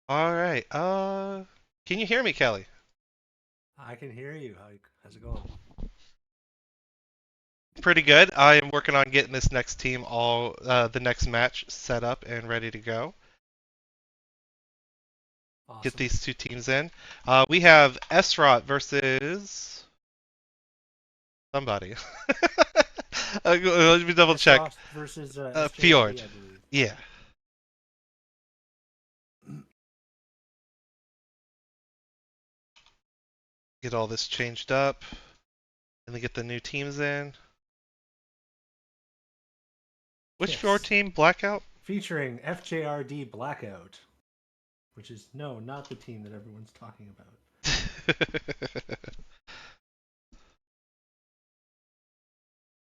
All right. Can you hear me, Kelly? I can hear you. How's it going? Pretty good. I am working on getting this next team the next match set up and ready to go. Get Awesome. these two teams in. We have Esrot versus somebody. Let me double check. Esrost versus Fjord. SJRD, I believe. Yeah. Get all this changed up, and then get the new teams in. Which Fjord Yes. team? Blackout. Featuring FJRD Blackout, which is no, not the team that everyone's talking about.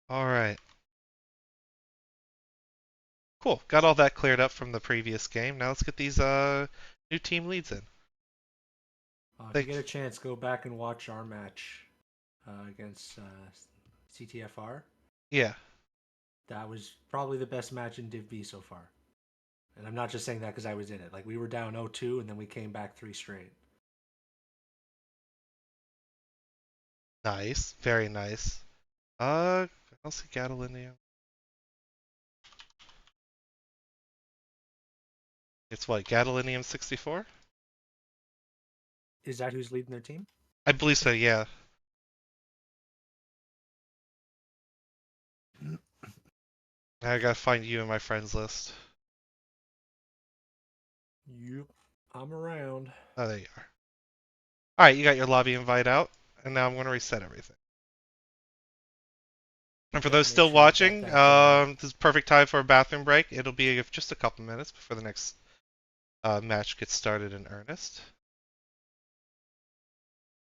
All right. Cool. Got all that cleared up from the previous game. Now let's get these new team leads in. If you They, get a chance, go back and watch our match against CTFR. yeah. That was probably the best match in Div B so far. And I'm not just saying that because I was in it. Like we were down 0-2 and then we came back three straight. Nice. Very nice. I don't see gadolinium. It's what, gadolinium 64? Is that who's leading their team? I believe so, yeah. Now I gotta find you in my friends list. Yep. I'm around. Oh, there you are. Alright, you got your lobby invite out, and now I'm gonna reset everything. And for Yep. those Make still sure you got watching, that. this is perfect time for a bathroom break. It'll be just a couple minutes before the next match gets started in earnest.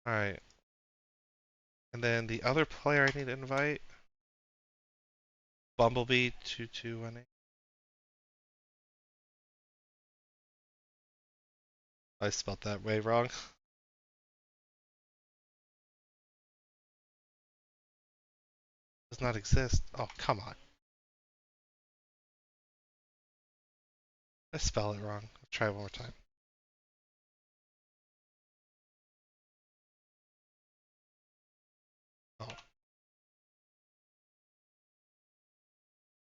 Alright. And then the other player I need to invite, Bumblebee2218. I spelled that way wrong. Does not exist. Oh, come on. I spell it wrong. I'll try it one more time. Oh,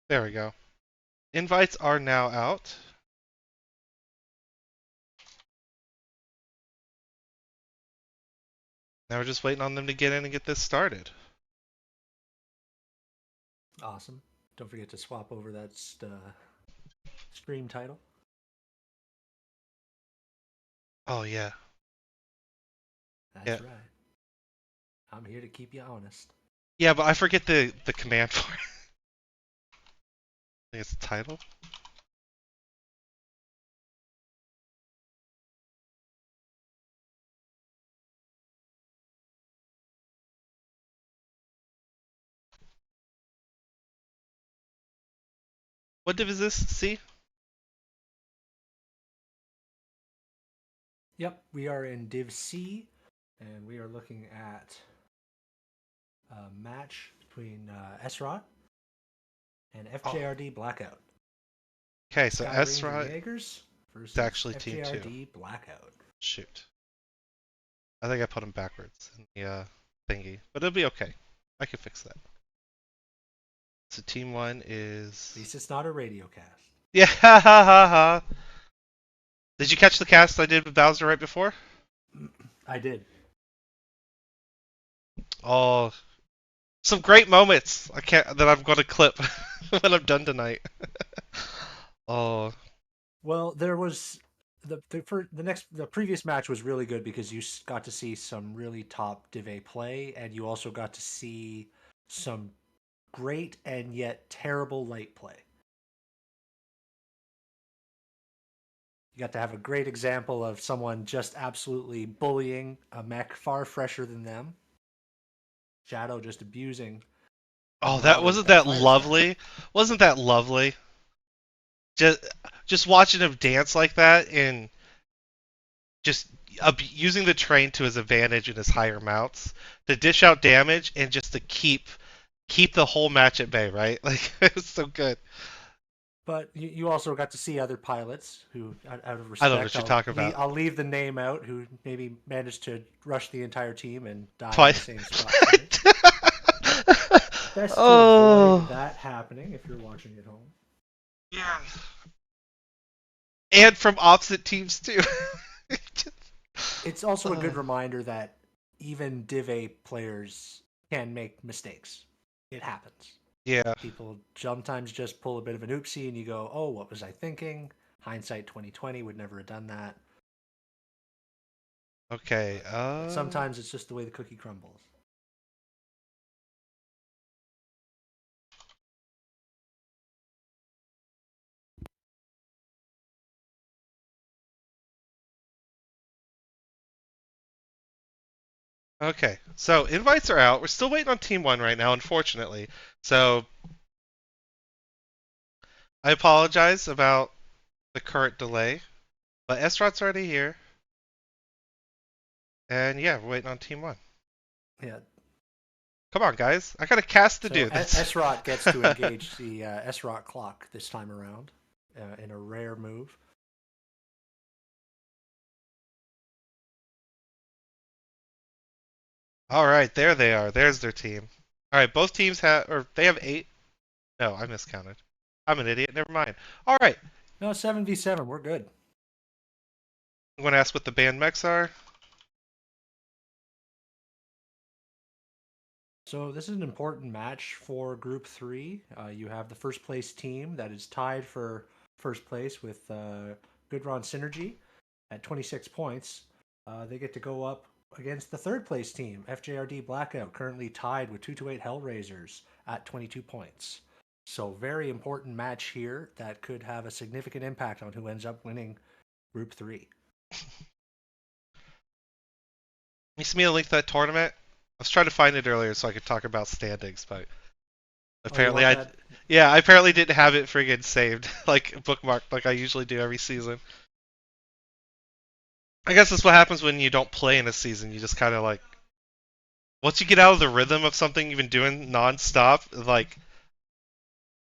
there we go. Invites are now out. Now we're just waiting on them to get in and get this started. Awesome. Don't forget to swap over that stream title. Oh yeah, yeah, That's right. I'm here to keep you honest. yeah. But I forget the command for it. I think it's the title. What div is this? C? Yep, we are in Div C, and we are looking at a match between SROT and Oh, FJRD Blackout. okay. So Skye Ranger Esra Jaegers is versus actually team two. FJRD Blackout. Shoot, I think I put them backwards in the thingy, but it'll be okay. I can fix that. So team one At is least it's not a radio cast. yeah. Ha ha ha ha. Did you catch the cast I did with Bowser right before? I did. Oh, some great moments. I can't that I'm going to clip when I'm done tonight. Oh, Well, there was the previous match was really good because you got to see some really top Div A play, and you also got to see some great and yet terrible late play. You got to have a great example of someone just absolutely bullying a mech far fresher than them. Shadow just abusing oh, that Marauder with wasn't that that fire stab. lovely. Wasn't that lovely? Just just watching him dance like that and just using the train to his advantage in his higher mounts to dish out damage and just to keep the whole match at bay, right? Like it was so good. But you also got to see other pilots who, out of I don't know what respect, you're talking about. I'll leave the name out, who maybe managed to rush the entire team and die in the Twice. same spot finish. Best to avoid Oh. that happening if you're watching at home. Yeah. And from opposite teams too. It's also a uh, good reminder that even Div A players can make mistakes. It happens. yeah. People sometimes just pull a bit of an oopsie and you go, oh, what was I thinking? Hindsight 2020 would never have done that. Okay. But sometimes it's just the way the cookie crumbles. Okay. So invites are out. We're still waiting on Team One right now, unfortunately. So I apologize about the current delay, but Estrod's already here, and yeah, we're waiting on Team One. Yeah. Come on, guys. I got a cast to So do. That's SROT gets to engage the SROT clock this time around in a rare move. all right. There they are. There's their team. All right. Both teams have, or they have 8. No, I miscounted. I'm an idiot. Never mind. All right. No, 7v7. We're good. I'm going to ask what the band mechs are. So this is an important match for Group 3. You have the first place team that is tied for first place with Goodron Synergy at 26 points. They get to go up against the third place team, FJRD Blackout, currently tied with 228 Hellraisers at 22 points. So very important match here that could have a significant impact on who ends up winning Group 3. You see me a link to that tournament? I was trying to find it earlier so I could talk about standings, but Oh, you apparently want I, that? yeah, I apparently didn't have it friggin' saved, like bookmarked, like I usually do every season. I guess that's what happens when you don't play in a season. You just kind of like, once you get out of the rhythm of something you've been doing nonstop, like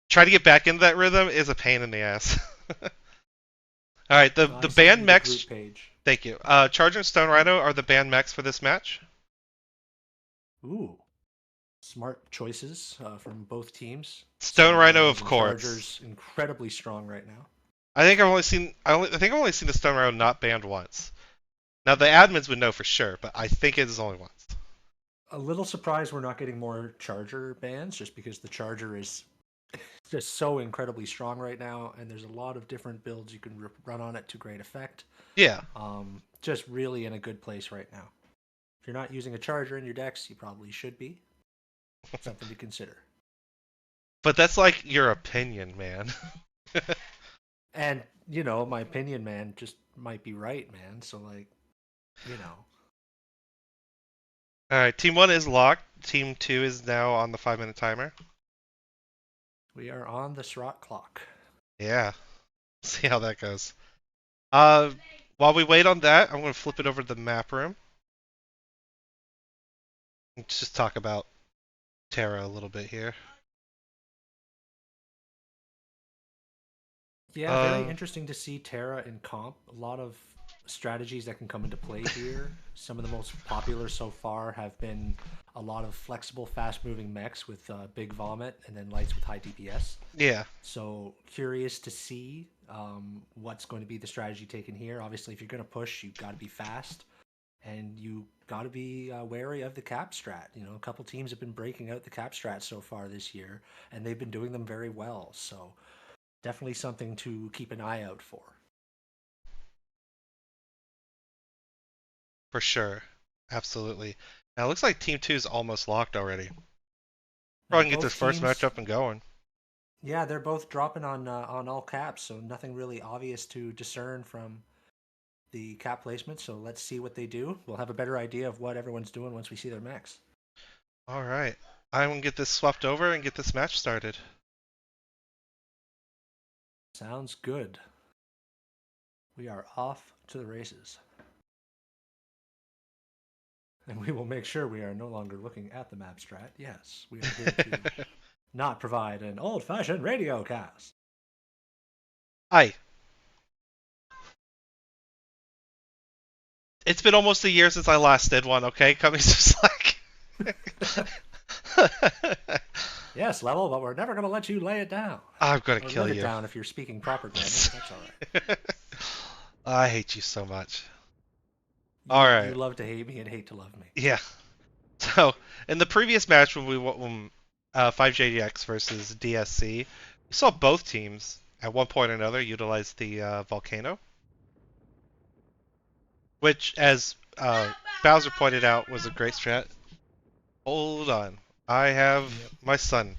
trying to get back into that rhythm is a pain in the ass. All right, the I sent band you the group mechs. page. Thank you. Charger and Stone Rhino are the band mechs for this match. Ooh, smart choices from both teams. Stone Stone Rhino, Rhinos of and course. Chargers incredibly strong right now. I think I've only seen the Stone Rhino not banned once. Now the admins would know for sure, but I think it is only once. A little surprised we're not getting more Charger bans just because the Charger is just so incredibly strong right now, and there's a lot of different builds you can run on it to great effect. Yeah, Just really in a good place right now. If you're not using a Charger in your decks, you probably should be. Something to consider. but that's like your opinion, man. And, my opinion, man, just might be right, man. So, like, you know. All right, Team One is locked. Team Two is now on the 5-minute timer. We are on the Srot clock. Yeah, see how that goes. Uh, while we wait on that, I'm going to flip it over to the map room and just talk about Terra a little bit here. Yeah, very Uh, interesting to see Terra in comp. A lot of strategies that can come into play here. Some of the most popular so far have been a lot of flexible, fast moving mechs with big vomit and then lights with high DPS. yeah, So curious to see what's going to be the strategy taken here. Obviously, if you're going to push, you've got to be fast and you got to be wary of the cap strat. A couple teams have been breaking out the cap strat so far this year, and they've been doing them very well. So definitely something to keep an eye out for. for sure. Absolutely. Now it looks like Team Two is almost locked already. Now Probably can get this both first match teams, up and going. yeah, they're both dropping on all caps, so nothing really obvious to discern from the cap placement. So let's see what they do. We'll have a better idea of what everyone's doing once we see their mechs. All right, I'm gonna get this swapped over and get this match started. Sounds good. We are off to the races. And we will make sure we are no longer looking at the map strat. Yes, we are here to not provide an old fashioned radio cast. Aye. It's been almost a year since I last did one, okay? Coming just like. Yes, level, but we're never going to let you lay it down. I'm gonna Or kill live it you. down if you're speaking proper grammar, but that's all right. I hate you so much. You Alright. love to hate me and hate to love me. Yeah. So, in the previous match when 5JDX versus DSC, we saw both teams at one point or another utilize the volcano, which, as Bowser pointed out, was a great strat. Hold on, I have Yep. my son.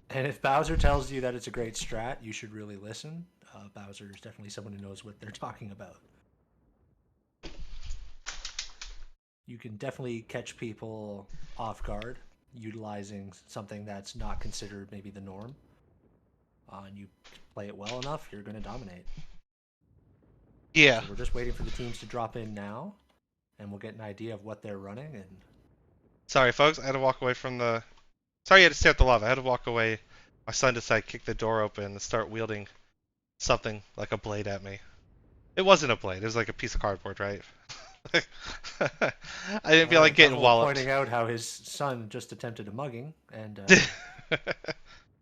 And if Bowser tells you that it's a great strat, you should really listen. Bowser is definitely someone who knows what they're talking about. You can definitely catch people off guard utilizing something that's not considered maybe the norm. And you play it well enough, you're going to dominate. Yeah. So we're just waiting for the teams to drop in now, and we'll get an idea of what they're running. And Sorry, folks. I had to walk away from the. Sorry, you had to stay at the lava. I had to walk away. My son decided to kick the door open and start wielding something like a blade at me. It wasn't a blade. It was like a piece of cardboard, right? I didn't feel like getting Level walloped. pointing out how his son just attempted a mugging, and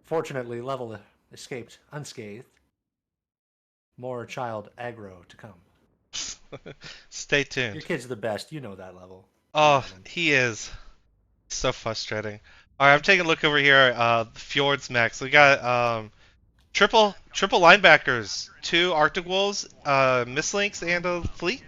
fortunately, Level escaped unscathed. More child aggro to come. Stay Your tuned. kid's the best. You know that, Level. You Oh, love him. he is so frustrating. All right, I'm taking a look over here. Fjords max. We got triple linebackers, two Arctic Wolves, Mistlinks, and a Fleet.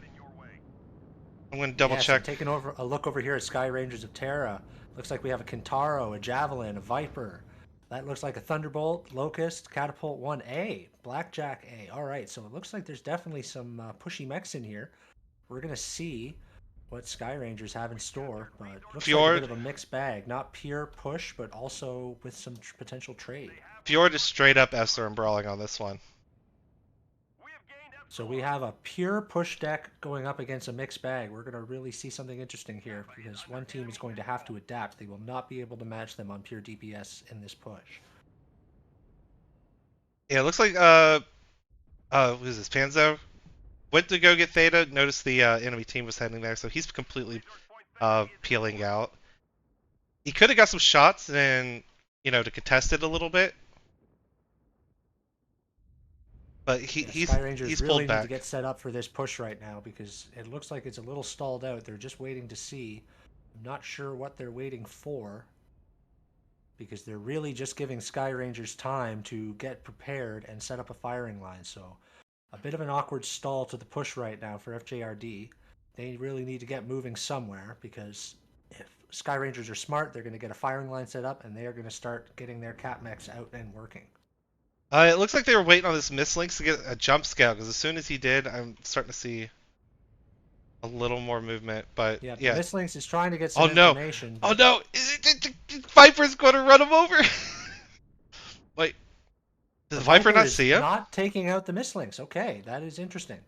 I'm gonna double Yes, I'm check. taking over a look over here at Sky Rangers of Terra. Looks like we have a Kintaro, a Javelin, a Viper. That looks like a Thunderbolt, Locust, Catapult 1A, Blackjack A. All right, so it looks like there's definitely some pushy mechs in here. We're going to see what Sky Rangers have in store, but it looks like a bit Fjord of a mixed bag. Not pure push, but also with some potential trade. Fjord is straight up Esther and brawling on this one. So we have a pure push deck going up against a mixed bag. We're going to really see something interesting here because one team is going to have to adapt. They will not be able to match them on pure DPS in this push. Yeah, it looks like who's this? Panzo went to go get Theta. Noticed the enemy team was heading there, so he's completely peeling out. He could have got some shots and to contest it a little bit, but Yeah, Sky Rangers he's pulled really need to back. get set up for this push right now because it looks like it's a little stalled out. They're just waiting to see. I'm not sure what they're waiting for because they're really just giving Sky Rangers time to get prepared and set up a firing line. So a bit of an awkward stall to the push right now for FJRD. They really need to get moving somewhere because if Sky Rangers are smart, they're going to get a firing line set up and they are going to start getting their cat mechs out and working. It looks like they were waiting on this Mistlinks to get a jump scale because as soon as he did, I'm starting to see a little more movement. But Yeah, the yeah. Mistlinks is trying to get Oh some no! information, Oh but no! Viper's going to run him over. Wait, does the Viper Viper not is see him? not taking out the Mistlinks. Okay, that is interesting.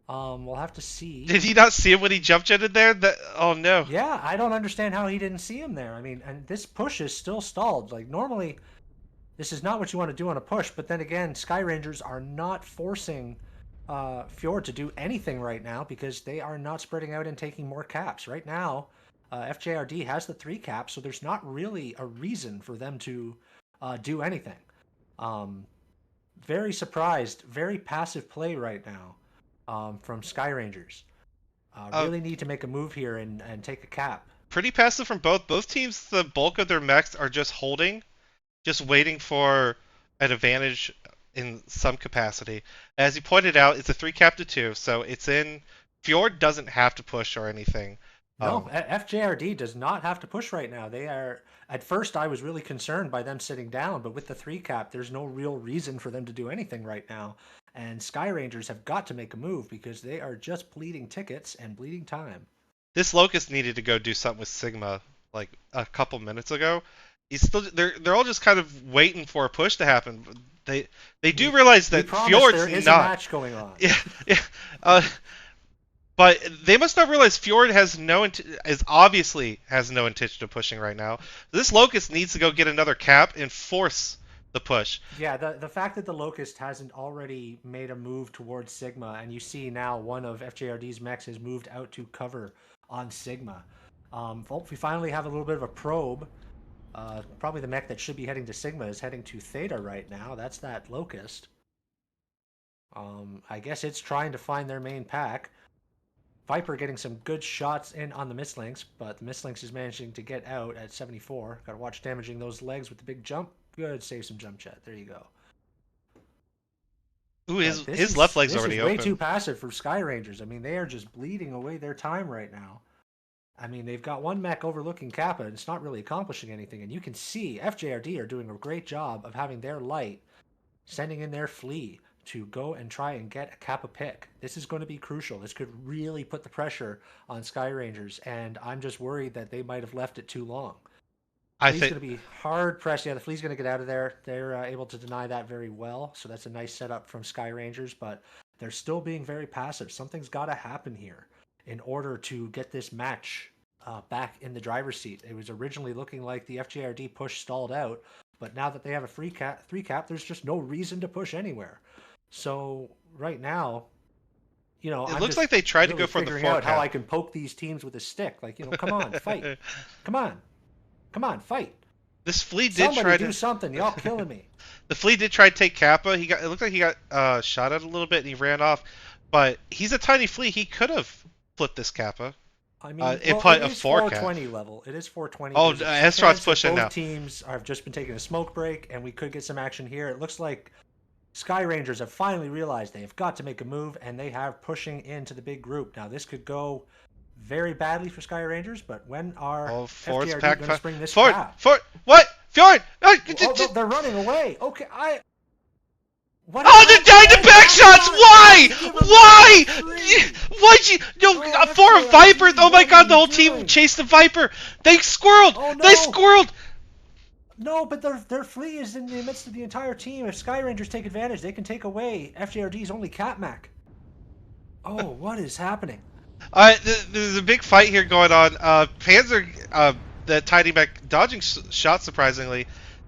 We'll have to see. Did he not see him when he jump jetted there? Oh no! Yeah, I don't understand how he didn't see him there. I mean, and this push is still stalled. Like normally, this is not what you want to do on a push. But then again, Sky Rangers are not forcing Fjord to do anything right now because they are not spreading out and taking more caps. Right now, FJRD has the 3 caps, so there's not really a reason for them to do anything. Um, Very surprised, very passive play right now from Sky Rangers. Uh, Really need to make a move here and take a cap. Pretty passive from both. Both teams, the bulk of their mechs are just holding, just waiting for an advantage in some capacity. As you pointed out, it's a 3 cap to 2, so it's in. Fjord doesn't have to push or anything. No, FJRD does not have to push right now. They are. At first, I was really concerned by them sitting down, but with the 3 cap, there's no real reason for them to do anything right now. And Sky Rangers have got to make a move because they are just bleeding tickets and bleeding time. This Locust needed to go do something with Sigma like a couple minutes ago. He's still they're all just kind of waiting for a push to happen. They do realize We that promise Fjord's there is a not. match going on. Yeah, yeah. But they must not realize Fjord is obviously has no intention of pushing right now. This Locust needs to go get another cap and force the push. Yeah, the fact that the Locust hasn't already made a move towards Sigma, and you see now one of FJRD's mechs has moved out to cover on Sigma. We finally have a little bit of a probe. Probably the mech that should be heading to Sigma is heading to Theta right now. That's that Locust. I guess it's trying to find their main pack. Viper getting some good shots in on the Mistlinks, but the Mistlinks is managing to get out at 74. Got to watch damaging those legs with the big jump. Good, save some jump chat. There you go. Ooh, But his left leg's this is already way open. too passive for Skye Rangers. I mean, they are just bleeding away their time right now. I mean, they've got one mech overlooking Kappa, and it's not really accomplishing anything. And you can see FJRD are doing a great job of having their light sending in their flea to go and try and get a Kappa pick. This is going to be crucial. This could really put the pressure on Skye Rangers, and I'm just worried that they might have left it too long. I Flea's think going to be hard pressed. Yeah, the Flea's going to get out of there. They're able to deny that very well. So that's a nice setup from Skye Rangers, but they're still being very passive. Something's got to happen here in order to get this match back in the driver's seat. It was originally looking like the FJRD push stalled out, but now that they have a three cap, there's just no reason to push anywhere. So right now, it I'm looks just like they tried to really go for the figuring 4 out how cap. I can poke these teams with a stick. Like, come on, fight. Come on. Come on, fight. This flea did Somebody try do to. something. Y'all killing me. The flea did try to take Kappa. It looked like he got shot at a little bit and he ran off. But he's a tiny flea. He could have flipped this Kappa. I mean, It well, put it a is 4 cap. 420 level. It is 420. Oh, There's a Estron's chance that pushing both now. teams have just been taking a smoke break, and we could get some action here. It looks like Skye Rangers have finally realized they have got to make a move, and they have pushing into the big group. Now, this could go very badly for Skye Rangers, but when are Oh, Ford's FJRD pack. going to spring this Ford! trap? Ford! What? Fjord! Oh, no, they're running away. Okay, What Oh, they're happened? dying to back shots! Why? Why? Why'd you? No, for a Viper! Oh my god, the whole team chased the Viper! They squirreled! Oh, They no. squirreled! No, but their flea is in the midst of the entire team. If Skye Rangers take advantage, they can take away FJRD's only Catmac. Oh, what is happening? There's a big fight here going on. Panzer, the tiny mech, dodging shots surprisingly.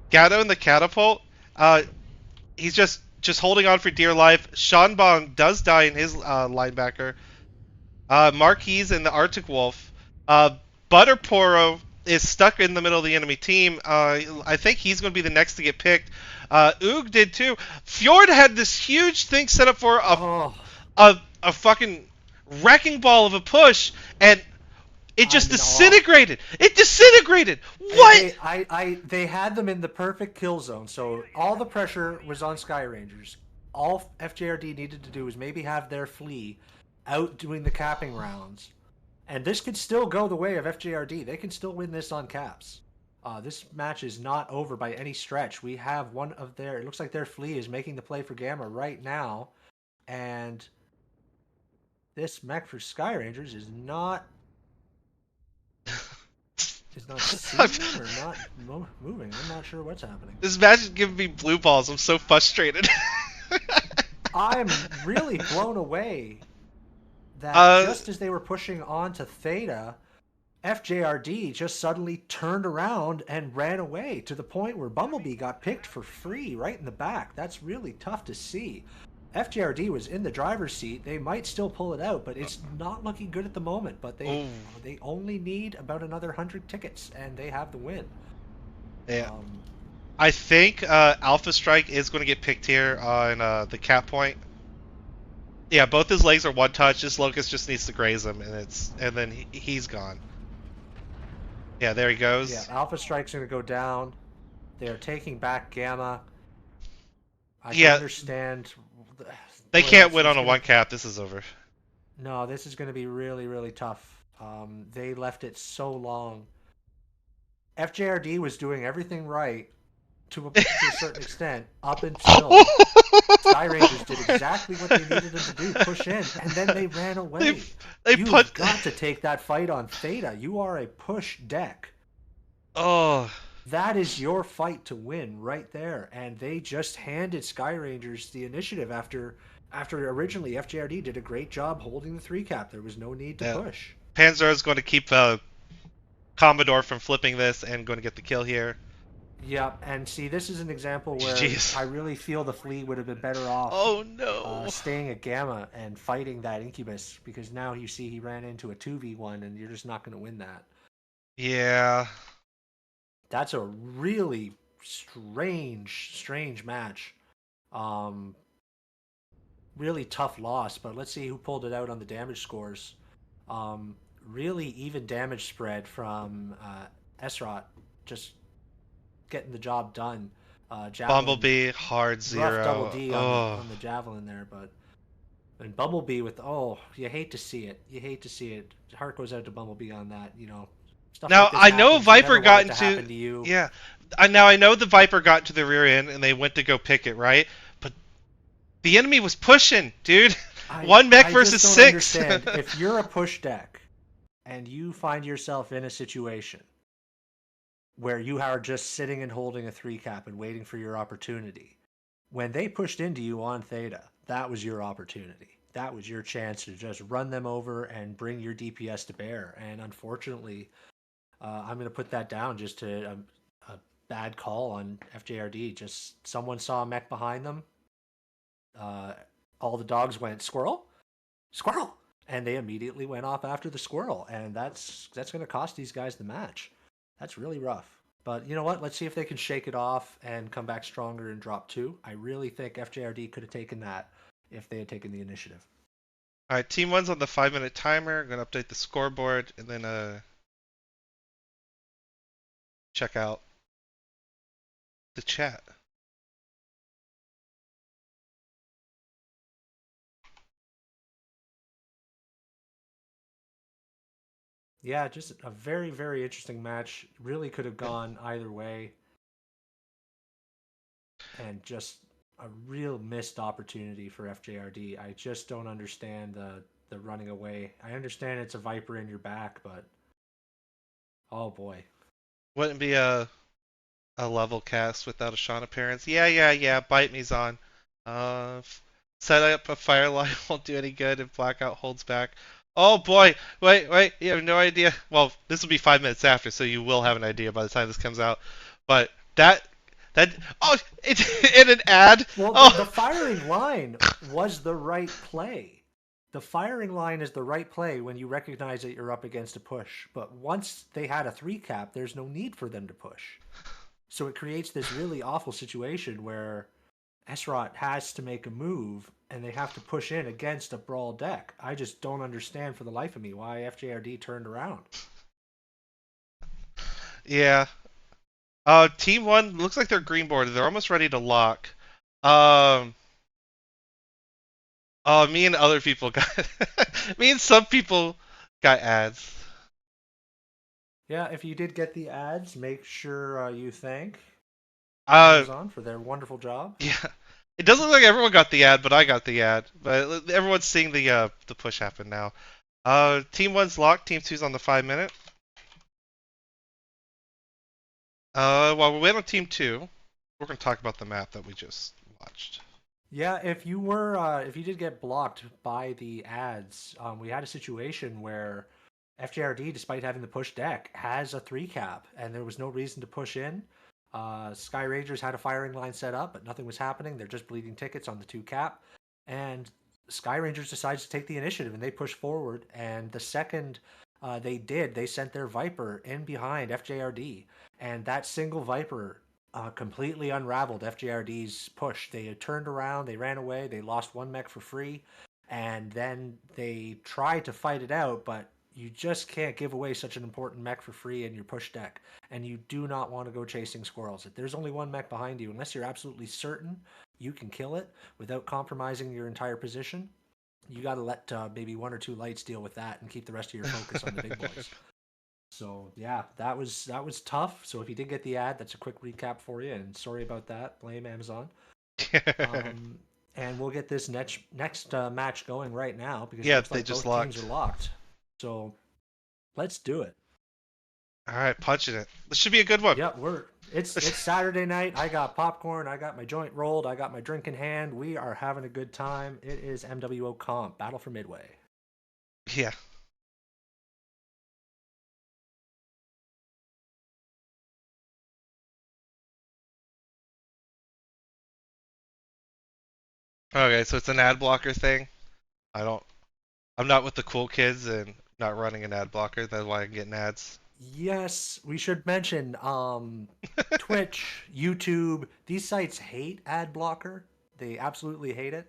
Gatto in the catapult. He's just holding on for dear life. Shanbong does die in his linebacker. Marquise and the Arctic Wolf. Butterporo is stuck in the middle of the enemy team. I think he's going to be the next to get picked. Oog did too. Fjord had this huge thing set up for a fucking wrecking ball of a push, and it just disintegrated. It disintegrated. What? They had them in the perfect kill zone, so all the pressure was on Skye Rangers. All FJRD needed to do was maybe have their flea out doing the capping rounds, and this could still go the way of FJRD. They can still win this on caps. This match is not over by any stretch. We have one of their. It looks like their flea is making the play for Gamma right now, and this mech for Skye Rangers is not seeing them or not moving. I'm not sure what's happening. This match is giving me blue balls. I'm so frustrated. I'm really blown away that just as they were pushing on to Theta, FJRD just suddenly turned around and ran away to the point where Bumblebee got picked for free right in the back. That's really tough to see. FJRD was in the driver's seat. They might still pull it out, but it's not looking good at the moment. But they only need about another 100 tickets, and they have the win. Yeah. I think Alpha Strike is going to get picked here on the cap point. Yeah, both his legs are one touch. This Locust just needs to graze him, and then he's gone. Yeah, there he goes. Yeah, Alpha Strike's going to go down. They are taking back Gamma. I can understand. They can't win on a one cap. This is over. No, this is going to be really, really tough. They left it so long. FJRD was doing everything right to a certain extent up until Skye Rangers did exactly what they needed them to do, push in, and then they ran away. You've got to take that fight on Theta. You are a push deck. Oh. That is your fight to win right there, and they just handed Skye Rangers the initiative after originally FJRD did a great job holding the 3 cap. There was no need to push. Panzer is going to keep Commodore from flipping this and going to get the kill here. Yeah, and see, this is an example where Jeez. I really feel the Flea would have been better off Oh no. staying at Gamma and fighting that Incubus, because now you see he ran into a 2v1 and you're just not going to win that. Yeah. That's a really strange match. Um, really tough loss, but let's see who pulled it out on the damage scores. Um, really even damage spread from Esrot, just getting the job done. Javelin, Bumblebee hard rough double 0. D Oh. on the javelin there, but and Bumblebee with, oh, you hate to see it. You hate to see it. Heart goes out to Bumblebee on that. You know, stuff Now like this I know happens. You Viper never want got it to into happen to you. yeah. Now I know the Viper got into the rear end and they went to go pick it, right? But the enemy was pushing, dude. One mech I versus just don't six. understand. If you're a push deck and you find yourself in a situation where you are just sitting and holding a 3 cap and waiting for your opportunity, when they pushed into you on Theta, that was your opportunity. That was your chance to just run them over and bring your DPS to bear. And unfortunately, I'm going to put that down just to a bad call on FJRD. Just someone saw a mech behind them. Uh, all the dogs went squirrel, squirrel, and they immediately went off after the squirrel, and that's going to cost these guys the match. That's really rough. But you know what? Let's see if they can shake it off and come back stronger and drop 2. I really think FJRD could have taken that if they had taken the initiative. All right, team one's on the 5 minute timer. I'm gonna update the scoreboard and then check out the chat. Yeah, just a very interesting match. Really could have Yeah. gone either way, and just a real missed opportunity for FJRD. I just don't understand the running away. I understand it's a Viper in your back, but oh boy. Wouldn't be a level cast without a Sean appearance. Yeah. Bite me's on. Set up a firelight won't do any good if Blackout holds back. Oh boy, wait, you have no idea. Well, this will be 5 minutes after, so you will have an idea by the time this comes out. But that oh, it's in an ad. Well, the Oh, firing line was the right play. The firing line is the right play when you recognize that you're up against a push. But once they had a 3 cap, there's no need for them to push. So it creates this really awful situation where Esrot has to make a move and they have to push in against a brawl deck. I just don't understand for the life of me why FJRD turned around. yeah. Team one looks like they're green boarded. They're almost ready to lock. Um, me and other people got me and some people got ads. Yeah, if you did get the ads, make sure you thank Uh, Amazon for their wonderful job. yeah. It doesn't look like everyone got the ad, but I got the ad. But everyone's seeing the push happen now. Team one's locked. Team two's on the 5 minute. While we wait on team two, we're gonna talk about the map that we just watched. Yeah, if you did get blocked by the ads, we had a situation where FJRD, despite having the push deck, has a 3 cap, and there was no reason to push in. Skye Rangers had a firing line set up, but nothing was happening. They're just bleeding tickets on the 2 cap, and Skye Rangers decides to take the initiative, and they push forward. And the second they did, they sent their Viper in behind FJRD, and that single Viper completely unraveled FJRD's push. They had turned around, they ran away, they lost 1 mech for free, and then they tried to fight it out, but you just can't give away such an important mech for free in your push deck. And you do not want to go chasing squirrels. If there's only 1 mech behind you, unless you're absolutely certain you can kill it without compromising your entire position, you got to let maybe 1 or 2 lights deal with that and keep the rest of your focus on the big boys. So yeah, that was tough. So if you did get the ad, that's a quick recap for you. And sorry about that. Blame Amazon. Um, and we'll get this next match going right now because it Yeah, looks they like just both teams locked. are locked. So let's do it. All right, punching it. This should be a good one. Yeah, it's Saturday night. I got popcorn. I got my joint rolled. I got my drink in hand. We are having a good time. It is MWO Comp Battle for Midway. Yeah. Okay, so it's an ad blocker thing. I don't. I'm not with the cool kids and not running an ad blocker. That's why I'm getting ads. Yes, we should mention Twitch, YouTube, these sites hate ad blocker. They absolutely hate it.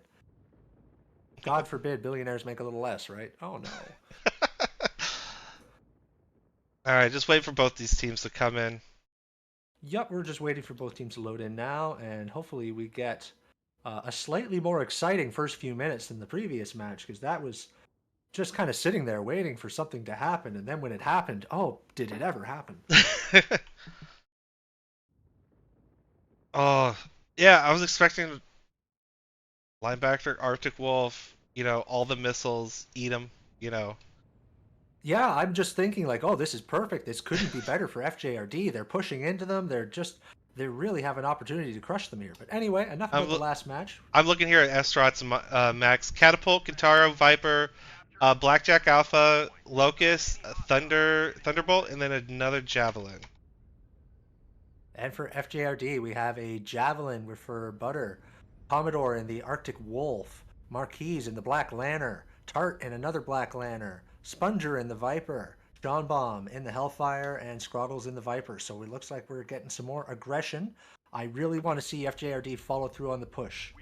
God forbid billionaires make a little less, right? Oh no. All right, just wait for both these teams to come in. Yep, we're just waiting for both teams to load in now, and hopefully we get a slightly more exciting first few minutes than the previous match, because that was just kind of sitting there waiting for something to happen, and then when it happened, oh, did it ever happen? Oh, yeah, I was expecting linebacker, Arctic Wolf, all the missiles, eat them, you know. Yeah, I'm just thinking like, oh, this is perfect. This couldn't be better for FJRD. They're pushing into them. They really have an opportunity to crush them here. But anyway, enough I'm, about the lo- last match. I'm looking here at Estrots Max, Catapult, Kintaro, Viper, Blackjack Alpha, Locust, Thunderbolt, and then another Javelin. And for FJRD, we have a Javelin for Butter, Commodore in the Arctic Wolf, Marquise in the Black Lantern, Tart in another Black Lantern, Sponger in the Viper, John Bomb in the Hellfire, and Scroggles in the Viper. So it looks like we're getting some more aggression. I really want to see FJRD follow through on the push.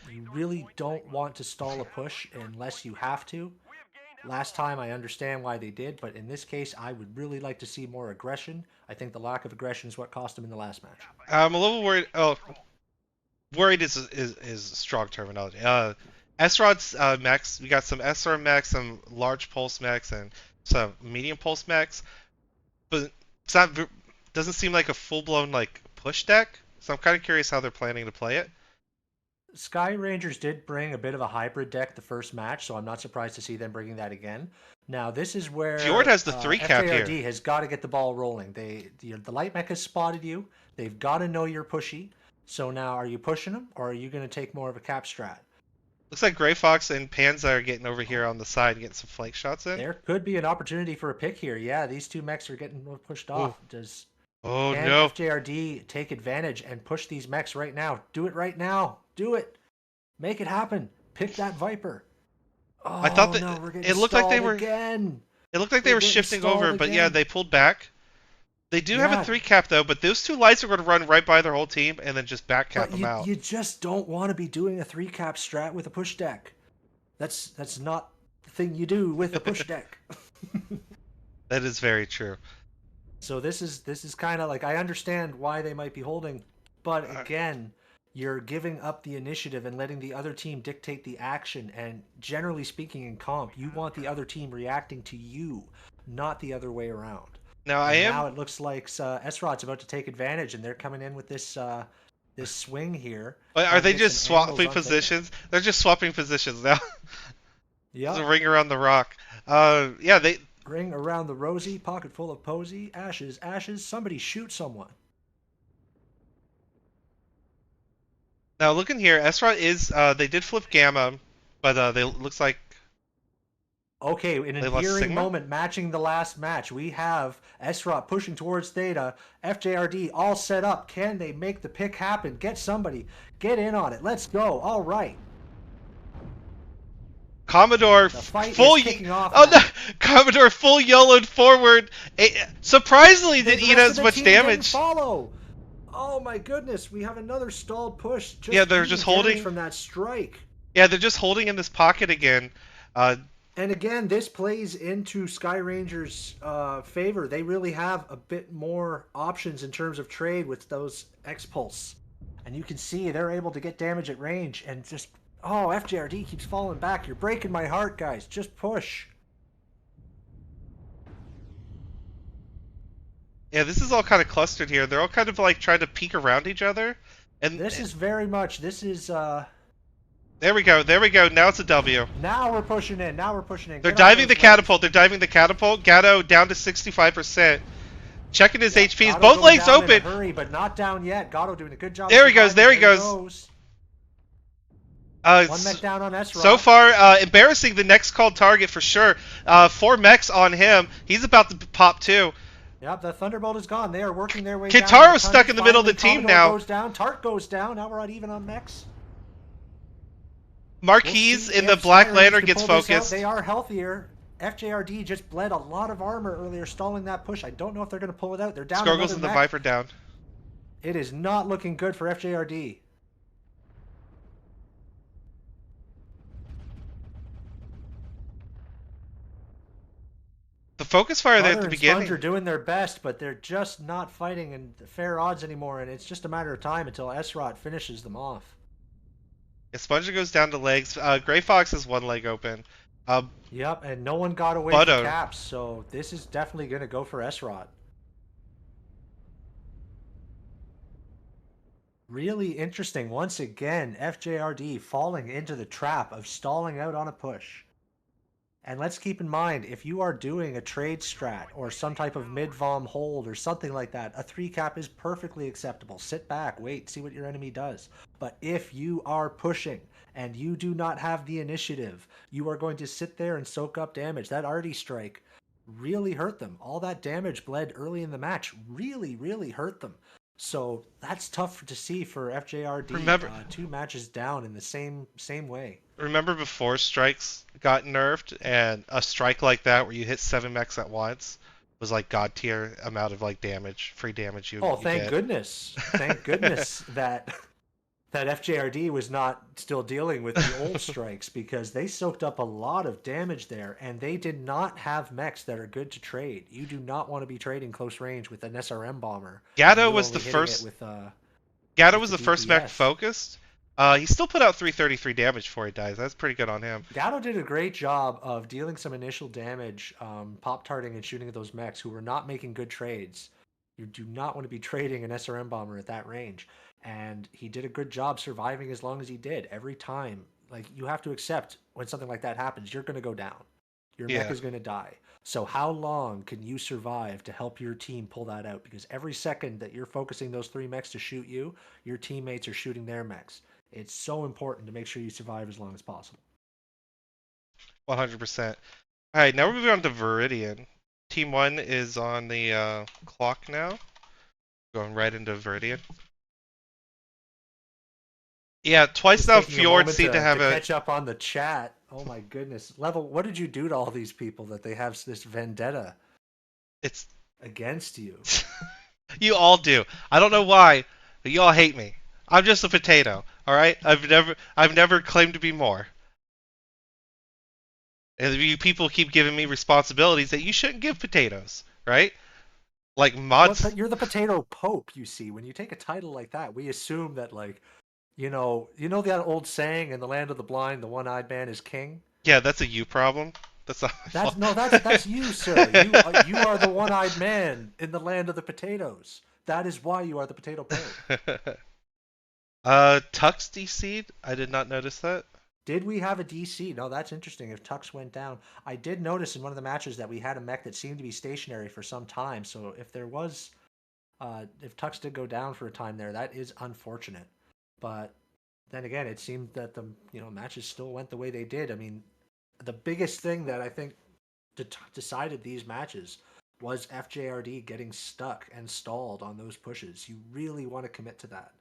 You really don't want to stall a push unless you have to. Last time I understand why they did, but in this case I would really like to see more aggression. I think the lack of aggression is what cost them in the last match. I'm a little worried. Oh, worried is strong terminology. SROD's max. We got some SR max, some large pulse max, and some medium pulse max. But it's not. Doesn't seem like a full blown like push deck. So I'm kind of curious how they're planning to play it. Skye Rangers did bring a bit of a hybrid deck the first match, so I'm not surprised to see them bringing that again. Now this is Fjord where has the three cap here. FJRD has got to get the ball rolling. The light mech has spotted you. They've got to know you're pushy. So now, are you pushing them, or are you going to take more of a cap strat? Looks like Gray Fox and Panza are getting over here on the side, getting some flank shots in. There could be an opportunity for a pick here. Yeah, these two mechs are getting pushed Ooh. off. Oh Can no! FJRD take advantage and push these mechs right now? Do it right now. Do it. Make it happen. Pick that Viper. Oh I thought that no, we're getting it looked like they stalled were. again. It looked like they We're were getting shifting over, stalled but yeah, again. they pulled back. They do have a Yeah, 3 cap though, but those two lights are going to run right by their whole team and then just back cap but them out. you just don't want to be doing a 3 cap strat with a push deck. That's not the thing you do with a push deck. That is very true. So this is kind of like, I understand why they might be holding, but Uh, again, you're giving up the initiative and letting the other team dictate the action. And generally speaking, in comp, you want the other team reacting to you, not the other way around. Now I And am. now it looks like S-Rod's about to take advantage, and they're coming in with this swing here, But are trying to they get some just angles swapping on Theta. positions? They're just swapping positions now. It's a Yep. ring around the rock. Yeah, they. Ring around the rosy, pocket full of posy, ashes, ashes. Somebody shoot someone. Now looking here, Esra is. They did flip Gamma, but they looks like Okay, an they lost endearing Sigma. moment matching the last match. We have Esra pushing towards Theta, FJRD all set up. Can they make the pick happen? Get somebody, get in on it. Let's go. All right. Commodore The fight full. is kicking off Oh no! now. Commodore full yellowed forward. Surprisingly, The didn't eat rest as of the much team didn't damage. follow. Oh my goodness, we have another stalled push. Yeah, Just they're eating just damage holding. from that strike. Yeah, they're just holding in this pocket again. Uh, And again, this plays into Skye Rangers' favor. They really have a bit more options in terms of trade with those X-Pulse. And you can see they're able to get damage at range and just... Oh, FJRD keeps falling back. You're breaking my heart, guys. Just push. yeah, this is all kind of clustered here. They're all kind of like trying to peek around each other. And This is very much... This is... there we go. There we go. Now it's a W. Now we're pushing in. Now we're pushing in. They're Get on diving those the legs. catapult. They're diving the catapult. Gatto down to 65%. Checking his Yeah, HPs. Gatto Both going legs down in a open. hurry, but not down yet. Gatto doing a good job. There he goes. surviving. There he goes. One mech down on S-Rod. So far, embarrassing the next called target for sure. 4 mechs on him. He's about to pop too. Yep, the Thunderbolt is gone. They are working their way down. Kintaro's The stuck in the middle of the Finally, team Commodore now. goes down. Tart goes down. Now we're on even on mechs. We'll Marquise see in the if Skye Black Rangers Lantern can gets pull this out. focused. They are healthier. FJRD just bled a lot of armor earlier, stalling that push. I don't know if they're going to pull it out. They're down Skorgles another and the mech. Viper down. It is not looking good for FJRD. The focus fire there at Butter the and Sponge beginning. are doing their best, but they're just not fighting in fair odds anymore, and it's just a matter of time until SROT finishes them off. Yeah, Sponge goes down to legs. Gray Fox has one leg open. Uh, Yep, and no one got away from Butter. caps, so this is definitely going to go for SROT. Really interesting. Once again, FJRD falling into the trap of stalling out on a push. And let's keep in mind, if you are doing a trade strat or some type of mid-vom hold or something like that, a 3-cap is perfectly acceptable. Sit back, wait, see what your enemy does. But if you are pushing and you do not have the initiative, you are going to sit there and soak up damage. That arty strike really hurt them. All that damage bled early in the match really, really hurt them. So that's tough to see for FJRD. Remember, 2 matches down in the same way. remember before strikes got nerfed, and a strike like that where you hit 7 mechs at once was like god tier amount of like damage, free damage Oh, you thank get. goodness. Thank goodness that FJRD was not still dealing with the old strikes because they soaked up a lot of damage there and they did not have mechs that are good to trade. You do not want to be trading close range with an SRM bomber and Gatto you're was the only hitting it first. Gatto with was the the first mech DPS. focused. He still put out 333 damage before he dies. That's pretty good on him. Gatto did a great job of dealing some initial damage, pop tarting and shooting at those mechs who were not making good trades. You do not want to be trading an SRM bomber at that range. And he did a good job surviving as long as he did. Every time, like, you have to accept when something like that happens, you're going to go down. Your mech Yeah. is going to die. So, how long can you survive to help your team pull that out? Because every second that you're focusing those 3 mechs to shoot you, your teammates are shooting their mechs. It's so important to make sure you survive as long as possible. 100%. All right, now we're moving on to Viridian. Team 1 is on the clock now. Going right into Viridian. Yeah, twice Just now taking a Fjord moment seemed to to have a. catch up on the chat. Oh my goodness. Level, what did you do to all these people that they have this vendetta It's. against you? You all do. I don't know why, but you all hate me. I'm just a potato, all right? I've never claimed to be more. And you people keep giving me responsibilities that you shouldn't give potatoes, right? Like Well, mods. you're the potato pope, you see. When you take a title like that, we assume that like, you know that old saying in the land of the blind, the one-eyed man is king? Yeah, that's a you problem. That's not my That's fault. no, that's you, sir. You are the one-eyed man in the land of the potatoes. That is why you are the potato pope. Tux DC'd? I did not notice that. Did we have a DC? No, that's interesting. If Tux went down, I did notice in one of the matches that we had a mech that seemed to be stationary for some time. So if there was, if Tux did go down for a time there, that is unfortunate. But then again, it seemed that the matches still went the way they did. I mean, the biggest thing that I think decided these matches was FJRD getting stuck and stalled on those pushes. You really want to commit to that.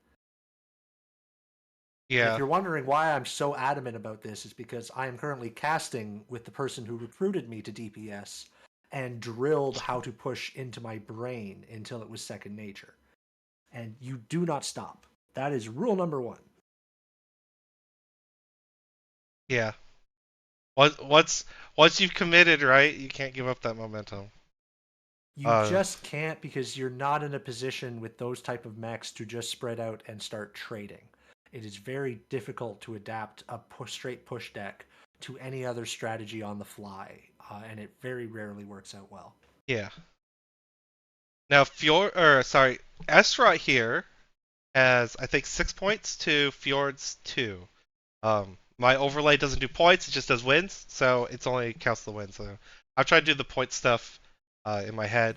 And if Yeah. you're wondering why I'm so adamant about this, is because I am currently casting with the person who recruited me to DPS and drilled how to push into my brain until it was second nature. And you do not stop. That is rule number one. Yeah. Once you've committed, right, you can't give up that momentum. You Uh, just can't because you're not in a position with those type of mechs to just spread out and start trading. It is very difficult to adapt a straight push deck to any other strategy on the fly, and it very rarely works out well. yeah. Now Fjord, or sorry, S right here has I think 6 points to Fjord's 2. My overlay doesn't do points; it just does wins, so it's only counts the wins. So I've tried to do the point stuff in my head.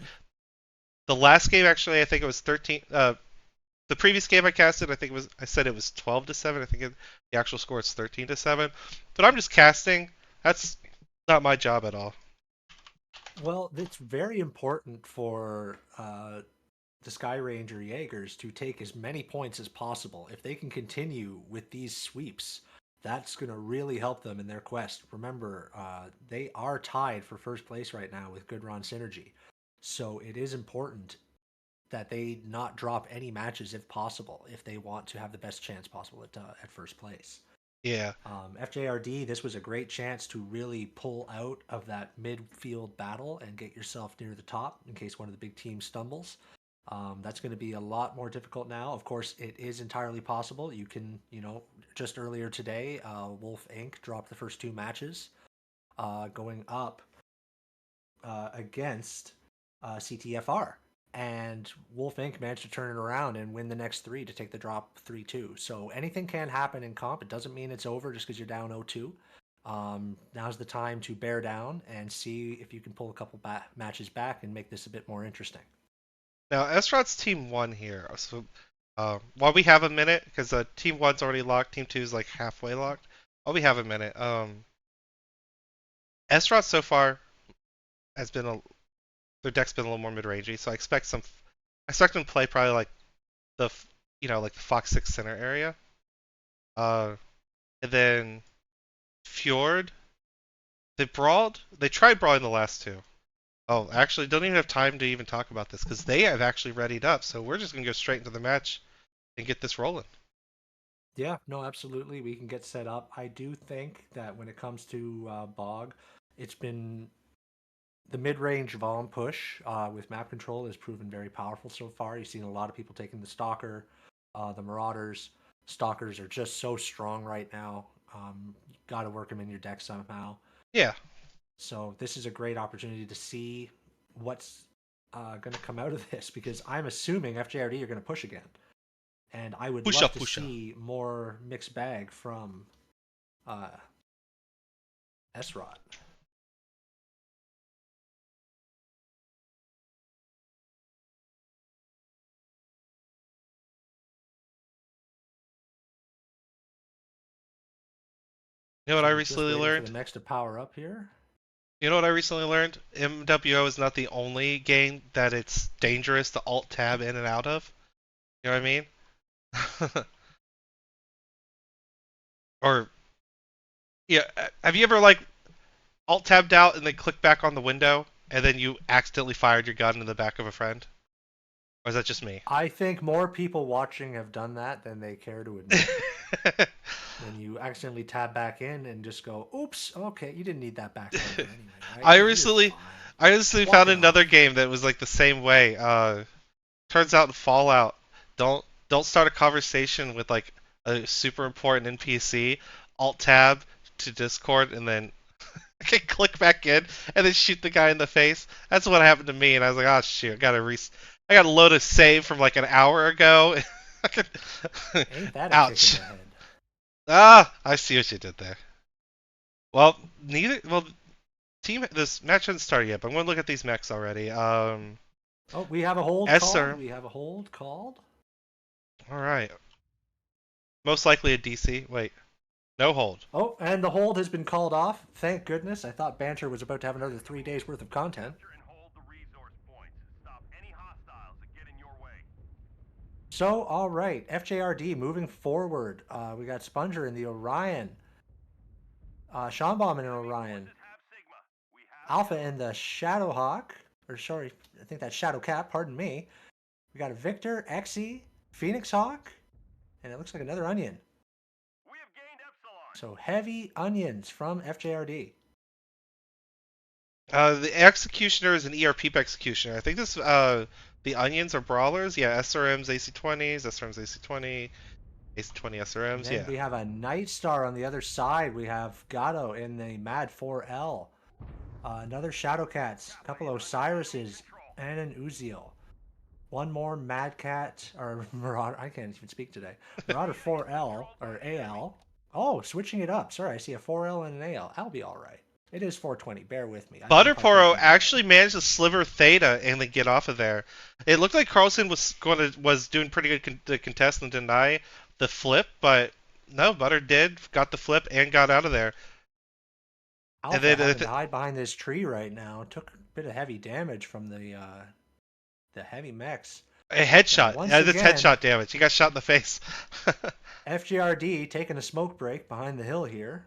The last game, actually, I think it was 13. The previous game I casted, I said it was 12-7. The actual score is 13-7. But I'm just casting. That's not my job at all. Well, it's very important for the Sky Ranger Jaegers to take as many points as possible. If they can continue with these sweeps, that's going to really help them in their quest. Remember, they are tied for first place right now with Good Ron Synergy. So it is important that they not drop any matches if possible, if they want to have the best chance possible at first place. Yeah. FJRD, this was a great chance to really pull out of that midfield battle and get yourself near the top in case one of the big teams stumbles. That's going to be a lot more difficult now. Of course, it is entirely possible. You can, just earlier today, Wolf Inc. dropped the first two matches going up against CTFR. And Wolf Inc. managed to turn it around and win the next three to take the drop 3-2. So anything can happen in comp. It doesn't mean it's over just because you're down 0-2. Now's the time to bear down and see if you can pull a couple matches back and make this a bit more interesting. Now, Esrod's team 1 here. So, while we have a minute, because team 1's already locked, team 2 is like halfway locked. While we have a minute, Esrod so far has been their deck's been a little more mid-rangey, so I expect them to play probably like the like the Fox 6 center area. And then Fjord, they tried brawling the last two. Oh, actually, don't even have time to even talk about this because they have actually readied up. So we're just gonna go straight into the match and get this rolling. Yeah, no, absolutely. We can get set up. I do think that when it comes to Bog, it's been the mid-range Vom push with map control has proven very powerful so far. You've seen a lot of people taking the Stalker, the Marauders. Stalkers are just so strong right now. You got to work them in your deck somehow. Yeah. So this is a great opportunity to see what's going to come out of this because I'm assuming FJRD are going to push again. And I would love to see more mixed bag from S-Rod. You know what I recently learned? For the mechs to power up here. You know what I recently learned? MWO is not the only game that it's dangerous to alt tab in and out of. You know what I mean? Or yeah, have you ever like alt tabbed out and then clicked back on the window and then you accidentally fired your gun in the back of a friend? Or is that just me? I think more people watching have done that than they care to admit. When you accidentally tab back in and just go, "Oops, okay, you didn't need that back anyway." Right? I recently found another game that was like the same way. Turns out in Fallout, don't start a conversation with like a super important NPC. Alt tab to Discord and then click back in and then shoot the guy in the face. That's what happened to me, and I was like, oh shoot, I got a load of save from like an hour ago. Ain't that a Ouch. kick in the head? Ah, I see what you did there. Well, this match hasn't started yet, but I'm going to look at these mechs already. Oh, we have a hold called. We have a hold called. All right. Most likely a DC. Wait, no hold. Oh, and the hold has been called off. Thank goodness. I thought Banter was about to have another 3 days worth of content. So, all right, FJRD moving forward. We got Sponger in the Orion. Shambomb in Orion. Alpha in the Shadowhawk. Or sorry, I think that's Shadowcat, pardon me. We got a Victor, Xe, Phoenix Hawk, and it looks like another Onion. So heavy onions from FJRD. The Executioner is an ERP Executioner. I think the Onions are Brawlers. Yeah, SRMs, AC20s, SRMs, AC20, AC20 SRMs. And then yeah. we have a Night Star on the other side. We have Gato in the Mad 4L. Another Shadowcats, a couple Osiris's, and an Uziel. One more Mad Cat, or Marauder, I can't even speak today. Marauder 4L, or AL. Oh, switching it up. Sorry, I see a 4L and an AL. I'll be alright. It is 420. Bear with me. Butterporo actually managed to sliver Theta and then get off of there. It looked like Carlson was doing pretty good to contest and deny the flip, but no, Butter got the flip and got out of there. Alpha and then to hide behind this tree right now. Took a bit of heavy damage from the heavy mechs. A But headshot. once Yeah, that's again, headshot damage. He got shot in the face. FJRD taking a smoke break behind the hill here.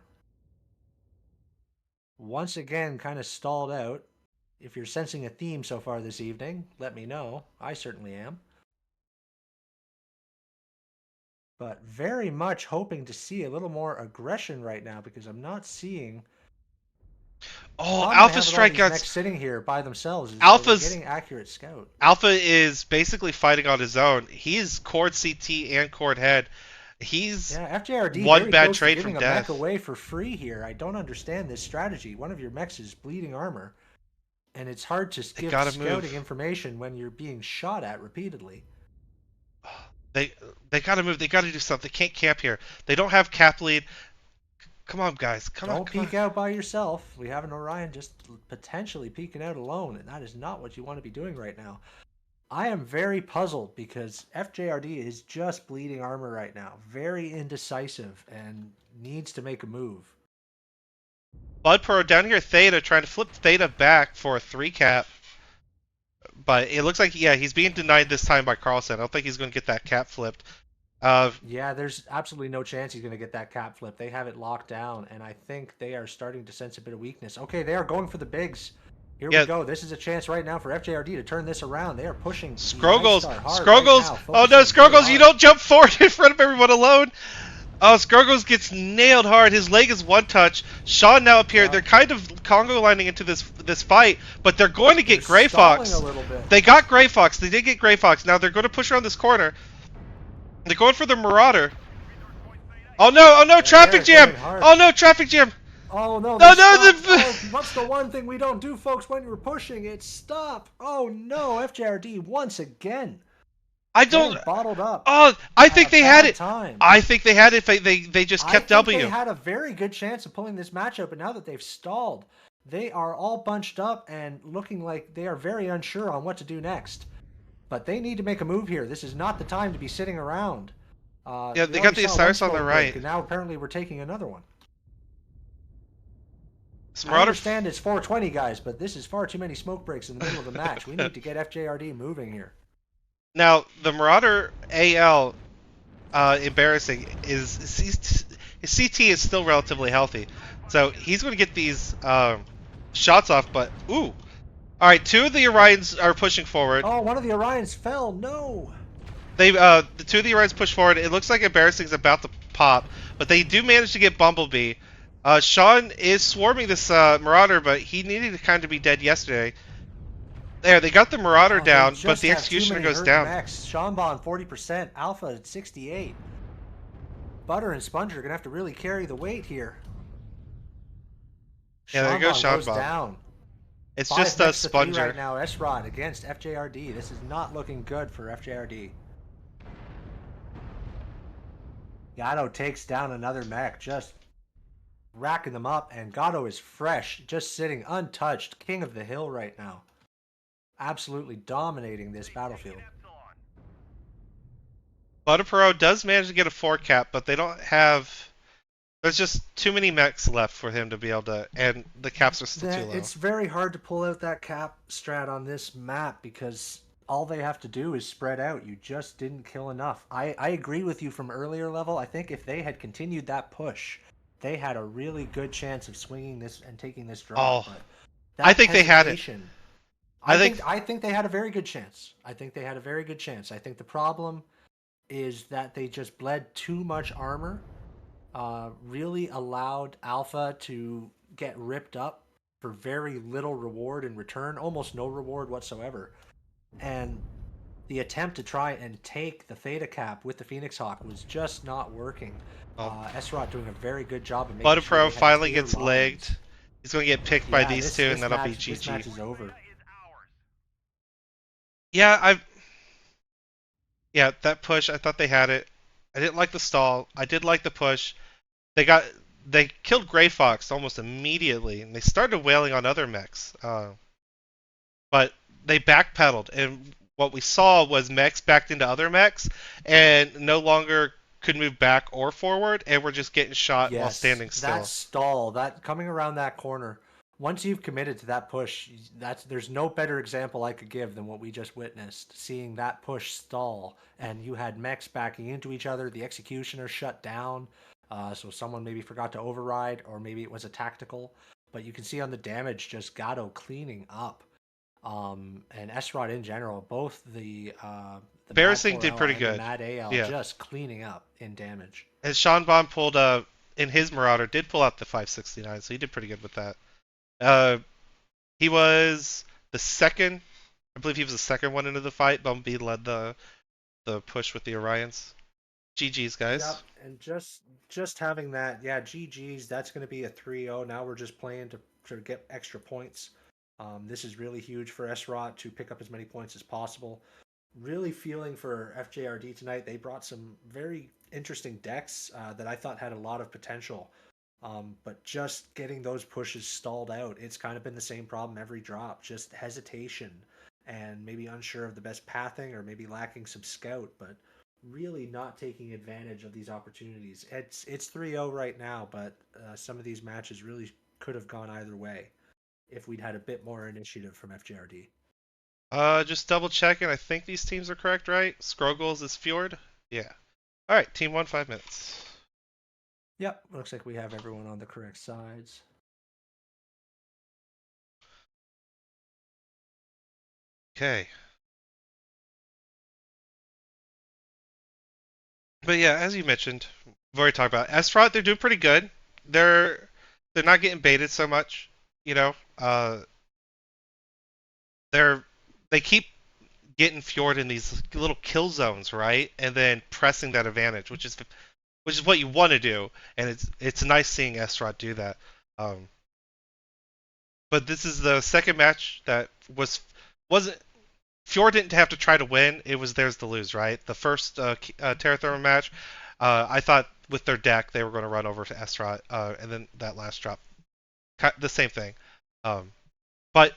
Once again, kind of stalled out. If you're sensing a theme so far this evening, let me know. I certainly am. But very much hoping to see a little more aggression right now because I'm not seeing. The Oh, problem I Alpha have with all these strikeouts. mechs sitting here by themselves is are they Alpha's getting accurate scout? Alpha is basically fighting on his own. He's cord CT and cord head. He's Yeah, FJRD one very bad close to trade from giving a mech death. away for free here. I don't understand this strategy. One of your mechs is bleeding armor, and it's hard to They give gotta scouting move. information when you're being shot at repeatedly. They they gotta move. They gotta do something. They can't camp here. They don't have cap lead. Come on, guys. Come on, Don't come on. peek out by yourself. We have an Orion just potentially peeking out alone, and that is not what you want to be doing right now. I am very puzzled because FJRD is just bleeding armor right now. Very indecisive and needs to make a move. Bud Pro down here, Theta trying to flip Theta back for a 3 cap. But it looks like, yeah, he's being denied this time by Carlson. I don't think he's going to get that cap flipped. Uh, Yeah, there's absolutely no chance he's going to get that cap flip. They have it locked down, and I think they are starting to sense a bit of weakness. Okay, they are going for the bigs. Here we yeah, go. This is a chance right now for FJRD to turn this around. They are pushing the Ice Scrogles. Star hard right Scrogles. now, Oh no, focusing really Scrogles, you hard. don't jump forward in front of everyone alone. Oh, Scrogles gets nailed hard. His leg is one touch. Sean now up here. Yeah. They're kind of Congo lining into this fight, but they're going to They're get Gray stalling a Fox. little bit. They got Gray Fox. They did get Gray Fox. Now they're going to push around this corner. They're going for the Marauder. Oh no! Oh no! Yeah, they Traffic are jam! going hard. Oh no! Traffic jam! Oh no, No! they No! stopped. Oh, what's the one thing we don't do, folks, when we're pushing? It's stop. Oh no, FJRD once again I don't. getting bottled up Oh, I at think a they had bad it. time. I think they had it. They just I kept think they W. had a very good chance of pulling this matchup, but now that they've stalled, they are all bunched up and looking like they are very unsure on what to do next. But they need to make a move here. This is not the time to be sitting around. Yeah, We they got already the saw one Osiris on the smoke break, right. and now apparently we're taking another one. I Marauder. understand it's 420, guys, but this is far too many smoke breaks in the middle of the match. We need to get FJRD moving here. Now the Marauder AL, embarrassing is his CT is still relatively healthy, so he's going to get these shots off. But ooh, all right, two of the Orions are pushing forward. Oh, one of the Orions fell. No. They the two of the Orions push forward. It looks like Embarrassing's about to pop, but they do manage to get Bumblebee. Sean is swarming this Marauder, but he needed to kind of be dead yesterday. There, they got the Marauder Oh, they down, but just the have too Executioner many goes hurt down. mechs. Seanbon 40%, Alpha at 68. Butter and Sponge are gonna have to really carry the weight here. Yeah, there goes Seanbon goes Seanbon. down. It's 5 just a mechs to 3 sponger. right now. S-Rod against FJRD. This is not looking good for FJRD. Gatto takes down another mech, just racking them up, and Gatto is fresh, just sitting untouched, king of the hill right now. Absolutely dominating this battlefield. Butterpro does manage to get a 4 cap, but they don't have. There's just too many mechs left for him to be able to, and the caps are still too low. It's very hard to pull out that cap strat on this map because all they have to do is spread out. You just didn't kill enough. I agree with you from earlier level. I think if they had continued that push, they had a really good chance of swinging this and taking this draw. Oh, But I think they had it. hesitation- I I think they had a very good chance. I think they had a very good chance. I think the problem is that they just bled too much armor. Really allowed Alpha to get ripped up for very little reward in return, almost no reward whatsoever. And the attempt to try and take the Theta cap with the Phoenix Hawk was just not working. Esrot doing a very good job of making sure Butterpro they had finally clear gets lines. legged. He's going to get picked by Yeah, these two, and that'll be This match GG. is over. Yeah, that push. I thought they had it. I didn't like the stall. I did like the push. They killed Gray Fox almost immediately, and they started wailing on other mechs. But they backpedaled, and what we saw was mechs backed into other mechs, and no longer could move back or forward, and were just getting shot while standing still. That stall, that coming around that corner once you've committed to that push, there's no better example I could give than what we just witnessed. Seeing that push stall, and you had mechs backing into each other, the executioner shut down, so someone maybe forgot to override, or maybe it was a tactical. But you can see on the damage just Gato cleaning up, and Esrod in general, both the Mad Embarrassing did 4L pretty and the good. Mad AL Yeah. just cleaning up in damage. And Sean Bond pulled in his Marauder did pull out the 569, so he did pretty good with that. Uh, he was the second. I believe he was the second one into the fight. Bumblebee led the push with the Orions. GG's guys. Yep, and just having that, yeah, GG's. That's going to be a 3-0. Now we're just playing to get extra points. This is really huge for SROT to pick up as many points as possible. Really feeling for FJRD tonight. They brought some very interesting decks that I thought had a lot of potential. But just getting those pushes stalled out, it's kind of been the same problem every drop. Just hesitation and maybe unsure of the best pathing or maybe lacking some scout, but really not taking advantage of these opportunities. It's 3-0 right now, but some of these matches really could have gone either way if we'd had a bit more initiative from FJRD. Just double checking. I think these teams are correct, right? Scroggles is Fjord. Yeah. All right, team 1, 5 minutes. Yep, looks like we have everyone on the correct sides. Okay. But yeah, as you mentioned, we've already talked about Esfront. They're doing pretty good. They're not getting baited so much. You know, they're they keep getting Fjord in these little kill zones, right? And then pressing that advantage, which is what you want to do. And it's nice seeing Esrod do that. Um, but this is the second match that wasn't Fjord didn't have to try to win; it was theirs to lose, right? The first Terra Therma match, I thought with their deck they were going to run over to Esrod, and then that last drop, the same thing. Um, but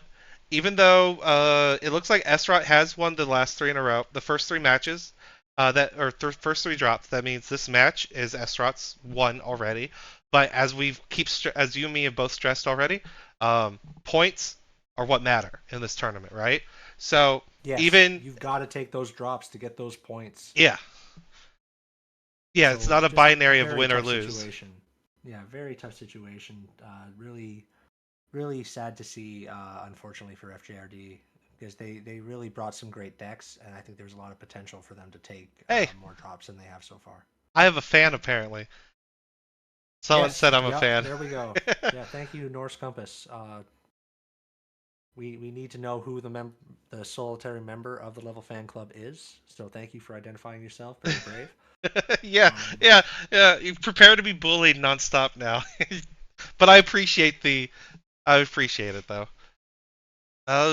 even though it looks like Esrot has won the last three in a row, the first three matches, first three drops, that means this match is Esrot's won already. But as you and me have both stressed already, points are what matter in this tournament, right? So Yes, even you've got to take those drops to get those points. yeah, yeah, it's So not a just a binary of very win or tough lose. situation. Yeah, very tough situation. Really, really sad to see, unfortunately, for FJRD because they really brought some great decks, and I think there's a lot of potential for them to take Hey, more drops than they have so far. I have a fan apparently. Someone Yes, said I'm a yep, fan. there we go. Yeah, thank you, Norse Compass. We need to know who the solitary member of the Level Fan Club is. So thank you for identifying yourself. Very brave. Yeah, Um, yeah, yeah. You prepare to be bullied nonstop now. But I appreciate it though.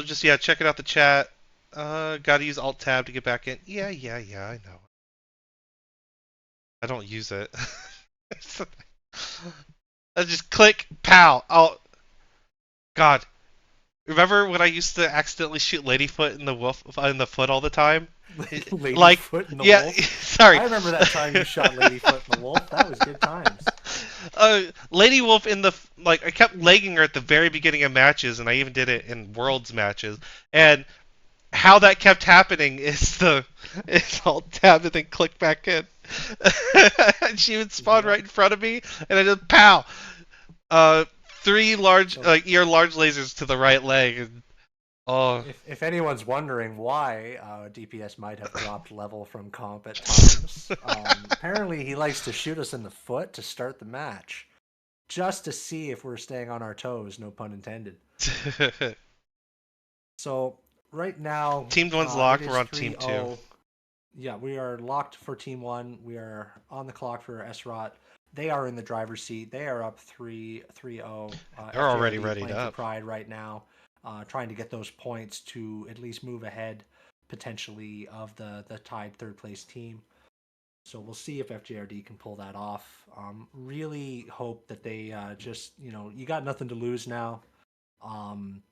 Just yeah, checking out the chat. Gotta use Alt Tab to get back in. Yeah, yeah, yeah. I know. I don't use it. I just click, pow. Oh God. Remember when I used to accidentally shoot Ladyfoot in the wolf in the foot all the time? Like, Ladyfoot and the yeah. Wolf. Sorry. I remember that time you shot Ladyfoot and the Wolf. That was good times. Lady Wolf in the like I kept legging her at the very beginning of matches, and I even did it in Worlds matches. And how that kept happening is it's Alt Tab and then click back in, and she would spawn right Yep. in front of me, and I just pow, uh, three large So large lasers to the right leg, and oh if anyone's wondering why DPS might have dropped level from comp at times, apparently he likes to shoot us in the foot to start the match, just to see if we're staying on our toes. No pun intended. So right now, Team one's it locked. We're is on team two. 3-0. Yeah, we are locked for Team 1. We are on the clock for SROT. They are in the driver's seat. They are up 3-0. They're already FJRD readied playing for up. pride right now, trying to get those points to at least move ahead, potentially, of the tied third place team. So we'll see if FJRD can pull that off. Really hope that they just, you got nothing to lose now. Um,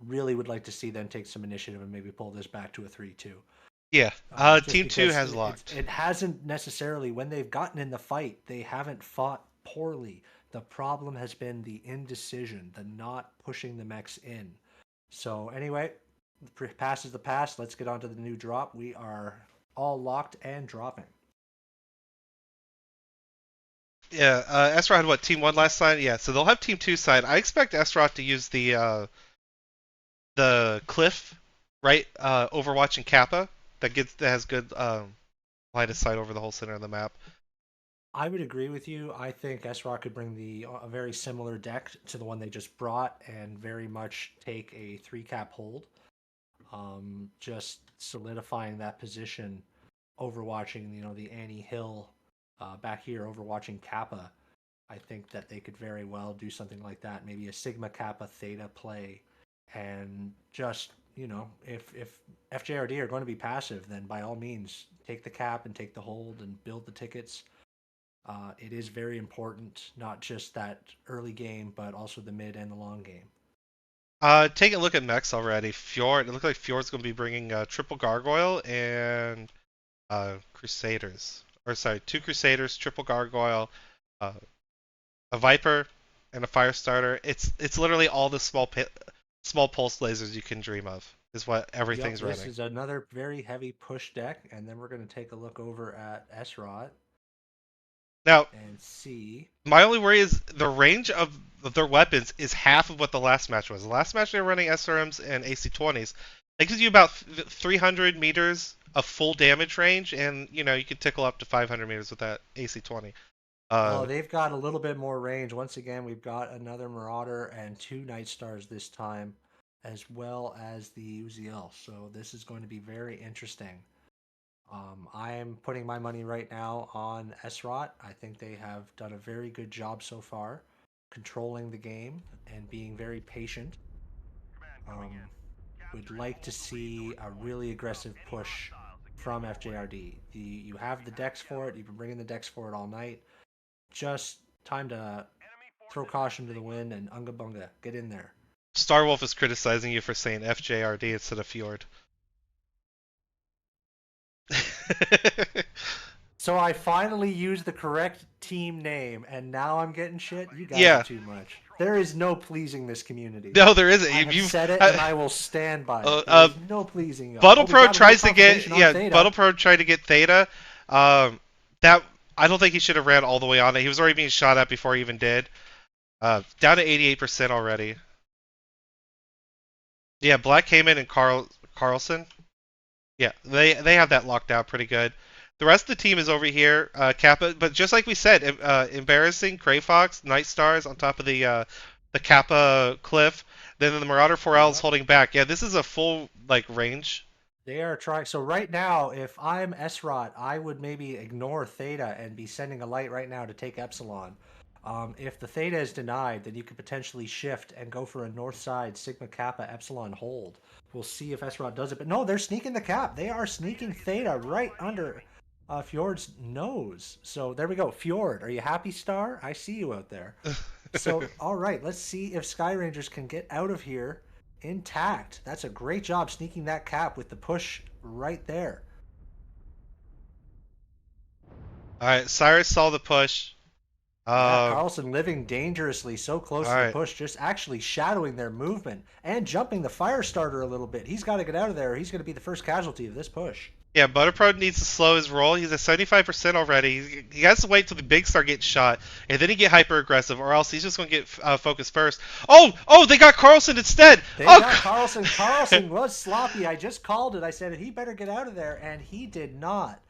really would like to see them take some initiative and maybe pull this back to a 3-2. Yeah. Just Team two because has locked. it hasn't necessarily, when they've gotten in the fight, they haven't fought poorly. The problem has been the indecision, the not pushing the mechs in. So anyway, the past is the past. Let's get on to the new drop. We are all locked and dropping. Yeah, Esrot had what, Team 1 last time? Yeah, so they'll have Team 2 side. I expect Esrot to use the cliff, right, overwatching Kappa, that has good line of sight over the whole center of the map. I would agree with you. I think S-Rock could bring a very similar deck to the one they just brought and very much take a 3-cap hold. Just solidifying that position, overwatching, the Annie Hill back here, overwatching Kappa. I think that they could very well do something like that. Maybe a Sigma Kappa Theta play, and just if FJRD are going to be passive, then by all means take the cap and take the hold and build the tickets. It is very important, not just that early game, but also the mid and the long game. Take a look at mechs already. Fjord, it looks like Fjord's going to be bringing triple Gargoyle and Crusaders. Or sorry, 2 Crusaders, triple Gargoyle, uh, a Viper, and a Firestarter. It's literally all the small pulse lasers you can dream of. Is what everything's Yep, this running. is another very heavy push deck, and then we're going to take a look over at S-Rot Now, and see. my only worry is the range of their weapons is half of what the last match was. The last match they were running SRMs and AC-20s. That gives you about 300 meters of full damage range, and you can tickle up to 500 meters with that AC-20. Oh, they've got a little bit more range. Once again, we've got another Marauder and 2 Night Stars this time, as well as the Uziel. So this is going to be very interesting. I'm putting my money right now on S-Rot. I think they have done a very good job so far, controlling the game and being very patient. Um, would like to see a really aggressive push from FJRD. You have the decks for it. You've been bringing the decks for it all night. Just time to throw caution to the wind and unga bunga. Get in there. Starwolf is criticizing you for saying FJRD instead of Fjord. So I finally used the correct team name, and now I'm getting shit. You guys Yeah. are too much. There is no pleasing this community. No, there isn't. I have You've said it, and I will stand by it. There is no pleasing y'all. Buttle We Pro got a tries good to get confirmation on Theta. Buttle Pro tried to get Theta. That I don't think he should have ran all the way on it. He was already being shot at before he even did. Down to 88% already. Yeah, Black came in and Carlson. Yeah, they have that locked out pretty good. The rest of the team is over here, Kappa. But just like we said, embarrassing. Gray Fox, Night Stars on top of the Kappa cliff. Then the Marauder 4L is holding back. Yeah, this is a full range. They are trying. So right now, if I'm S-Rot, I would maybe ignore Theta and be sending a light right now to take Epsilon. If the Theta is denied, then you could potentially shift and go for a north side Sigma Kappa Epsilon hold. We'll see if S-Rot does it. But no, they're sneaking the cap. They are sneaking Theta right under Fjord's nose. So there we go. Fjord, are you happy, Star? I see you out there. So, all right, let's see if Sky Rangers can get out of here intact. That's a great job sneaking that cap with the push right there. All right, Cyrus saw the push. Yeah, Carlson living dangerously so close to the right. push, just actually shadowing their movement and jumping the fire starter a little bit. He's got to get out of there or he's going to be the first casualty of this push. Yeah, Butterpro needs to slow his roll. He's at 75% already. He has to wait till the big star gets shot, and then he get hyper aggressive, or else he's just going to get focused first. Oh, they got Carlson instead. They got Carlson. Carlson was sloppy. I just called it. I said he better get out of there, and he did not.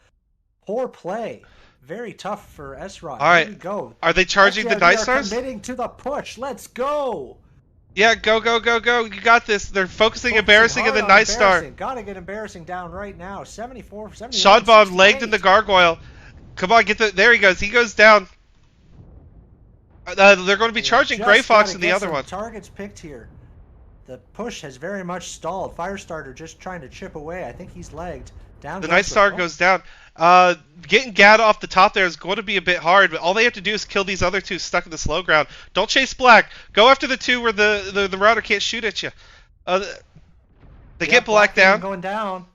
Poor play. Very tough for S-Rod. All right, here we go. Are they charging the Night Stars? Committing to the push. Let's go. Yeah, go. You got this. They're focusing embarrassing in the Night Star. Gotta get embarrassing down right now. 74, 71, Shot bomb 68. legged in the gargoyle. Come on, there he goes. He goes down. They're going to be charging Gray Fox and the other one. Targets picked here. The push has very much stalled. Firestarter just trying to chip away. I think he's legged. Down. The Night Star goes down. Getting Gad off the top there is going to be a bit hard, but all they have to do is kill these other two stuck in the slow ground. Don't chase Black. Go after the two where the router can't shoot at you. They get Black down. Going down.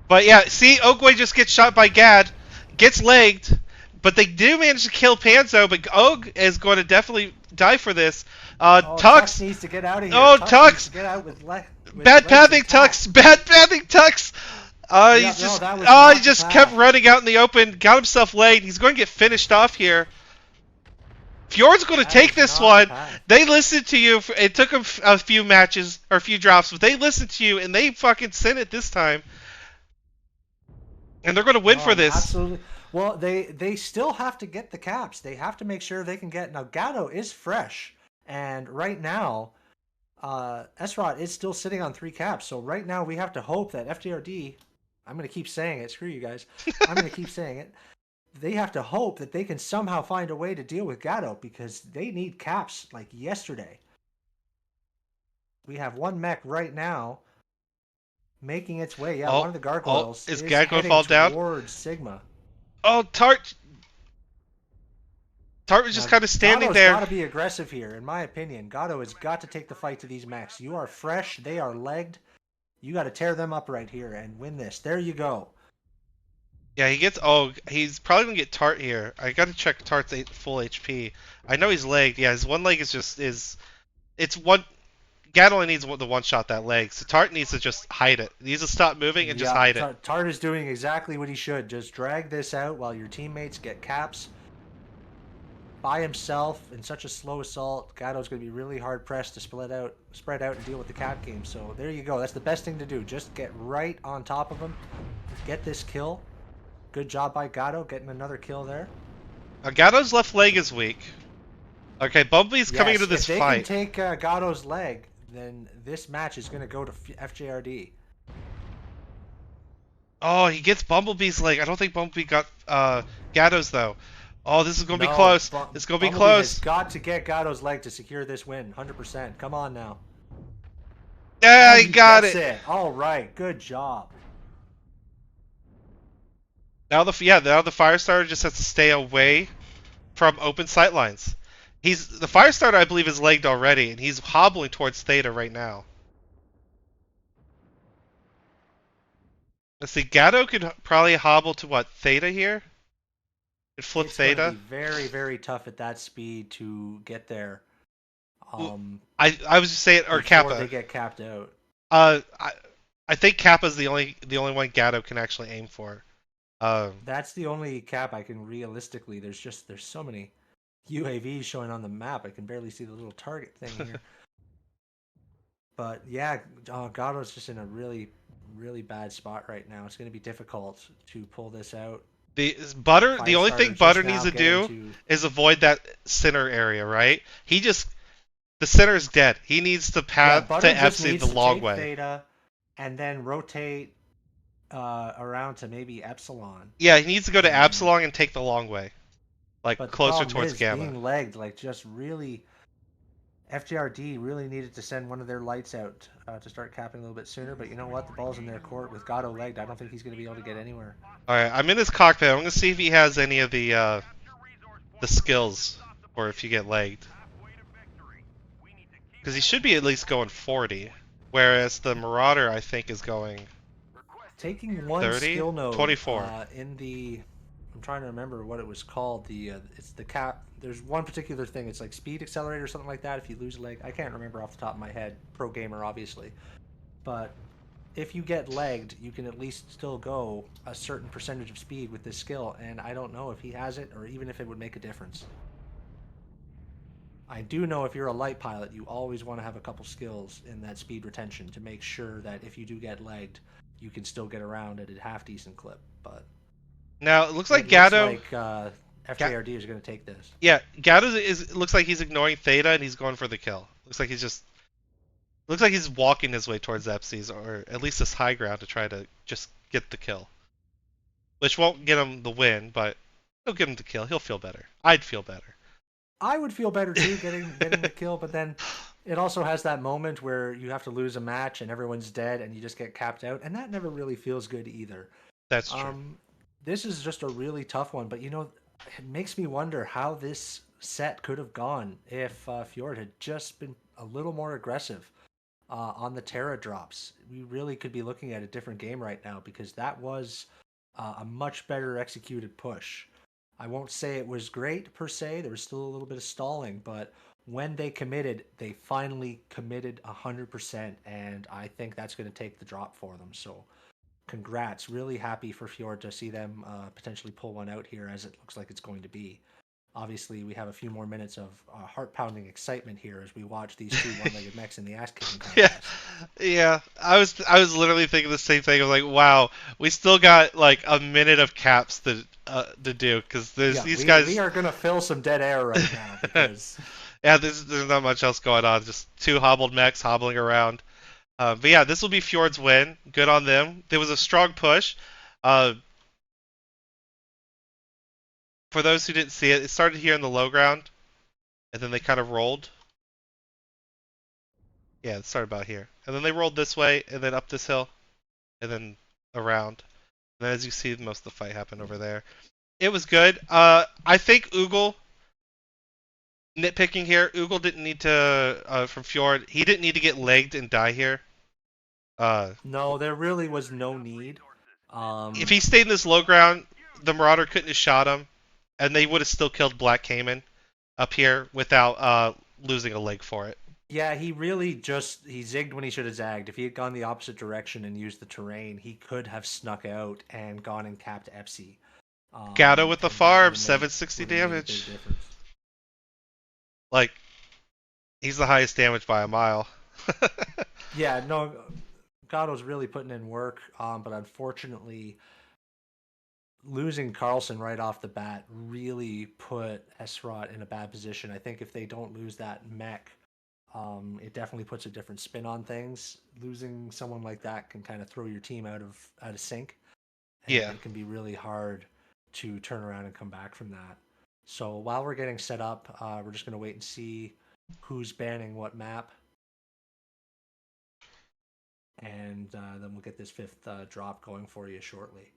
But yeah, see, Oogway just gets shot by Gad, gets legged. but they do manage to kill Panzo, but Og is going to definitely die for this. Oh, Tux Tux. needs to get out of here. Oh, Tux needs to Tux. get out with Bad legs pathing, intact. Tux. Bad pathing, Tux. Yeah, He's no, just, that was he not the just kept path. running out in the open, got himself laid. He's going to get finished off here. Fjord's going to That take is this not the one. path. They listened to you. It took them a few matches or a few drops, but they listened to you and they fucking sent it this time. And they're going to win for No, this. absolutely. Well, they still have to get the caps. They have to make sure they can get. Now, Gatto is fresh, and right now, Esrot is still sitting on 3 caps. So right now, we have to hope that FJRD. I'm going to keep saying it. Screw you guys. I'm going to keep saying it. They have to hope that they can somehow find a way to deal with Gatto because they need caps like yesterday. We have one mech right now making its way. Yeah, Oh, one of the oh, gargoyles is is Gag going to heading fall down? towards Sigma. Oh, Tart was just Now, kind of standing Gatto's there. got to be aggressive here, in my opinion. Gatto has got to take the fight to these mechs. You are fresh. They are legged. You got to tear them up right here and win this. There you go. Yeah, he gets. Oh, he's probably gonna get Tart here. I gotta check Tart's full HP. I know he's legged. Yeah, his one leg is just is. It's one. Gad only needs the one shot that leg, so Tart needs to just hide it. He needs to stop moving and just Yeah, hide it. Tart is doing exactly what he should. Just drag this out while your teammates get caps. By himself in such a slow assault, Gatto's going to be really hard pressed to spread out, and deal with the cap game. So there you go. That's the best thing to do. Just get right on top of him, get this kill. Good job by Gatto getting another kill there. Gatto's left leg is weak. Okay, Bumblebee's coming Yes, into this if they fight. can take Gatto's leg, then this match is going to go to FJRD. Oh, he gets Bumblebee's leg. I don't think Bumblebee got Gatto's though. Oh, this is gonna be No, close. It's gonna be Bumblebee has close. got to get Gatto's leg to secure this win. 100%. Come on now. Yeah, And he he got gets it. it. All right. Good job. Now the Firestarter just has to stay away from open sight lines. The Firestarter, I believe, is legged already, and he's hobbling towards Theta right now. Let's see, Gatto could probably hobble to what, Theta here? Could flip It's going to be Theta. very, very tough at that speed to get there I was just saying, or before they Kappa. get capped out. Uh, I, I think Kappa's the only one Gatto can actually aim for. That's the only cap I can realistically. There's so many UAVs showing on the map. I can barely see the little target thing here. But yeah, Gatto's just in a really, really bad spot right now. It's going to be difficult to pull this out. The only thing Firestarter Butter just needs now to getting do to. is avoid that center area, right? The center is dead. He needs to Yeah, path to Butter just FC needs the to long take way. Theta and then rotate around to maybe Epsilon. Yeah, he needs to go to Um, Absalon and take the long way, like but the closer problem towards is Gamma. being legged, like just really FJRD really needed to send one of their lights out to start capping a little bit sooner. But you know what? The ball's in their court with Gatto legged. I don't think he's going to be able to get anywhere. All right, I'm in his cockpit. I'm gonna see if he has any of the skills, or if you get legged, because he should be at least going 40, whereas the Marauder I think is going Taking one 30, skill node 24. in the, I'm trying to remember what it was called. It's the cap. There's one particular thing. It's like speed accelerator or something like that. If you lose a leg, I can't remember off the top of my head. Pro gamer, obviously, but if you get legged, you can at least still go a certain percentage of speed with this skill. And I don't know if he has it or even if it would make a difference. I do know if you're a light pilot, you always want to have a couple skills in that speed retention to make sure that if you do get legged, you can still get around at a half decent clip. But Now it looks like it looks Gatto. like FJRD is going to take this. Yeah, Gatto looks like he's ignoring Theta and he's going for the kill. Looks like he's walking his way towards Epsi's, or at least this high ground to try to just get the kill. Which won't get him the win, but he'll get him the kill. He'll feel better. I'd feel better. I would feel better too getting the kill, but then it also has that moment where you have to lose a match and everyone's dead and you just get capped out, and that never really feels good either. That's true. This is just a really tough one, but it makes me wonder how this set could have gone if Fjord had just been a little more aggressive on the Terra drops. We really could be looking at a different game right now because that was a much better executed push. I won't say it was great per se. There was still a little bit of stalling, but when they committed, they finally committed 100%, and I think that's going to take the drop for them. So, congrats! Really happy for Fjord to see them potentially pull one out here, as it looks like it's going to be. Obviously, we have a few more minutes of heart pounding excitement here as we watch these two one legged mechs in the ass kicking Yeah, contest. yeah. I was literally thinking the same thing. I was like, wow, we still got like a minute of caps to do because there's Yeah, these we guys. are going to fill some dead air right now because, Yeah, there's not much else going on. Just two hobbled mechs hobbling around. But yeah, this will be Fjord's win. Good on them. There was a strong push. Uh, for those who didn't see it, it started here in the low ground, and then they kind of rolled. Yeah, it started about here, and then they rolled this way, and then up this hill, and then around. And then as you see, most of the fight happened over there. It was good. I think Oogle, nitpicking here, Oogle didn't need to, from Fjord, he didn't need to get legged and die here. Uh, no, there really was no need. if Um, he stayed in this low ground, the Marauder couldn't have shot him, and they would have still killed Black Cayman up here without losing a leg for it. yeah, he really just he zigged when he should have zagged. If he had gone the opposite direction and used the terrain, he could have snuck out and gone and capped Epsi. Gatto with the And that farm, 760 would have made a big damage. difference. Like, he's the highest damage by a mile. Yeah, no, Gatto's really putting in work, but unfortunately, losing Carlson right off the bat really put Esrot in a bad position. I think if they don't lose that mech, it definitely puts a different spin on things. Losing someone like that can kind of throw your team out of sync, and Yeah. it can be really hard to turn around and come back from that. So while we're getting set up, we're just going to wait and see who's banning what map, and then we'll get this fifth drop going for you shortly.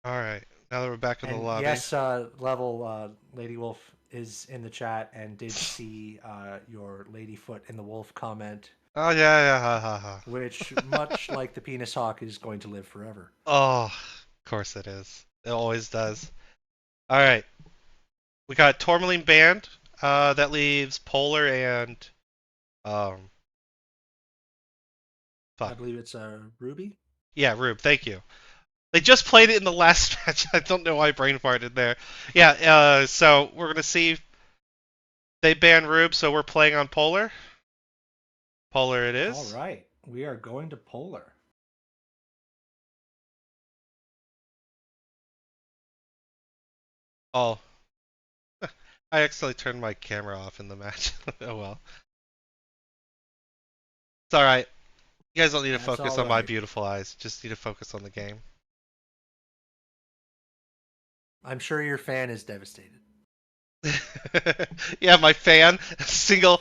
Alright, now that we're back in the And lobby. yes, level Lady Wolf is in the chat and did see your Ladyfoot in the Wolf comment, Oh, yeah, yeah, ha, ha, which, ha. much like the penis hawk, is going to live forever. Oh, of course it is. It always does. Alright, we got Tourmaline banned. That leaves Polar and, um, I fuck. believe it's Ruby. Yeah, Rube, thank you. They just played it in the last match. I don't know why I brain farted there. Yeah, so we're gonna see. They ban Rube, so we're playing on Polar. Polar it All is. right, we are going to Polar. Oh, I accidentally turned my camera off in the match. Oh well. It's alright. You guys don't need to That's focus all on my right. beautiful eyes. Just need to focus on the game. I'm sure your fan is devastated. Yeah, my fan. Single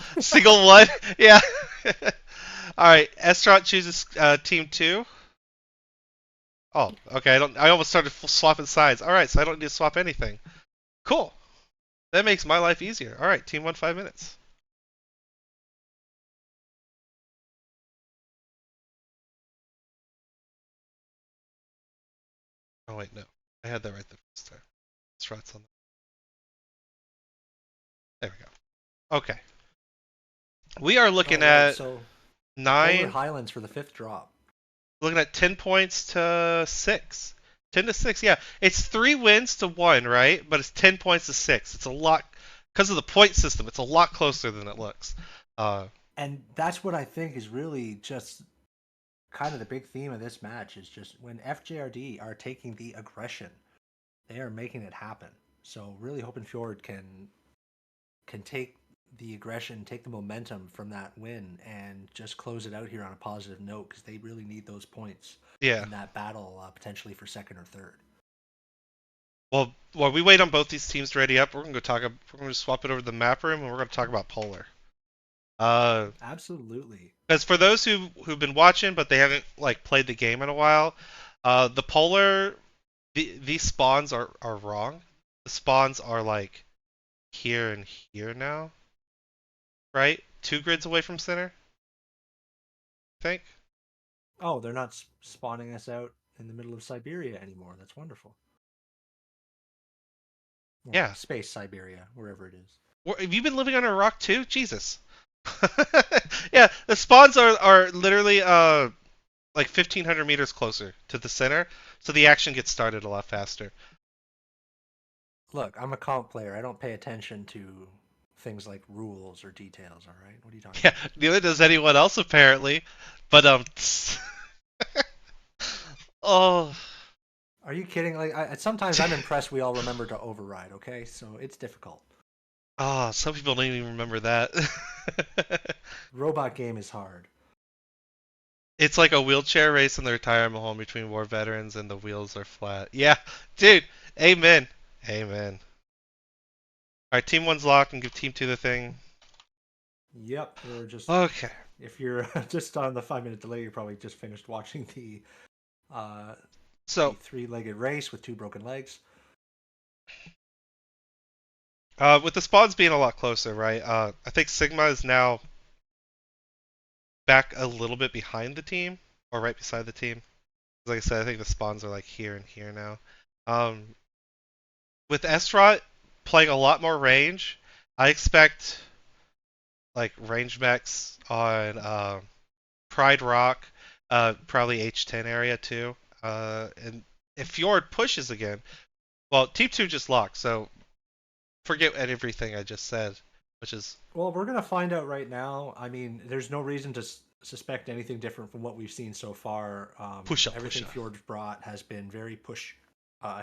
one. Yeah. Alright, Estrot chooses team two. Oh, okay. I almost started swapping sides. Alright, so I don't need to swap anything. Cool. That makes my life easier. Alright, team won 5 minutes. Oh wait, no. I had that right the first time. Estrot's on there we go. Okay. We are looking All right, at so Polar nine Highlands for the fifth drop. looking at 10 points to 6. 10 to 6, yeah. It's 3 wins to 1, right? But it's 10 points to 6. It's a lot, because of the point system, it's a lot closer than it looks. Uh, And that's what I think is really just kind of the big theme of this match is just when FJRD are taking the aggression, they are making it happen. So really hoping Fjord can take the aggression, take the momentum from that win, and just close it out here on a positive note because they really need those points yeah. in that battle, potentially for second or third. Well, while we wait on both these teams to ready up, we're gonna go talk. We're gonna swap it over to the map room, and we're gonna talk about Polar. Uh, Absolutely. Because for those who've been watching but they haven't like played the game in a while, the Polar these spawns are wrong. The spawns are like here and here now, right? 2 grids away from center, I think. Oh, they're not spawning us out in the middle of Siberia anymore. That's wonderful. Well, Yeah. space Siberia, wherever it is. Have you been living under a rock too? Jesus. Yeah, the spawns are literally like 1,500 meters closer to the center, so the action gets started a lot faster. Look, I'm a comp player. I don't pay attention to things like rules or details. All right, what are you talking Yeah, about? neither does anyone else apparently. But oh, Are you kidding? Like, sometimes I'm impressed we all remember to override. Okay, so it's difficult. oh, some people don't even remember that. Robot game is hard. It's like a wheelchair race in the retirement home between war veterans, and the wheels are flat. Yeah, dude. Amen. Amen. All right, team one's locked, and give team two the thing. Yep, we're just Okay. if you're just on the 5 minute delay, you probably just finished watching uh, the So, three-legged race with two broken legs. with the spawns being a lot closer, right? I think Sigma is now back a little bit behind the team, or right beside the team. Like I said, I think the spawns are like here and here now. Um, with Esrot playing a lot more range, I expect like range mechs on Pride Rock, probably H10 area too. And if Fjord pushes again, well, Team 2 just locked, so forget everything I just said, which is Well, we're gonna find out right now. I mean, there's no reason to suspect anything different from what we've seen so far. push up, push Everything up. Fjord's brought has been very push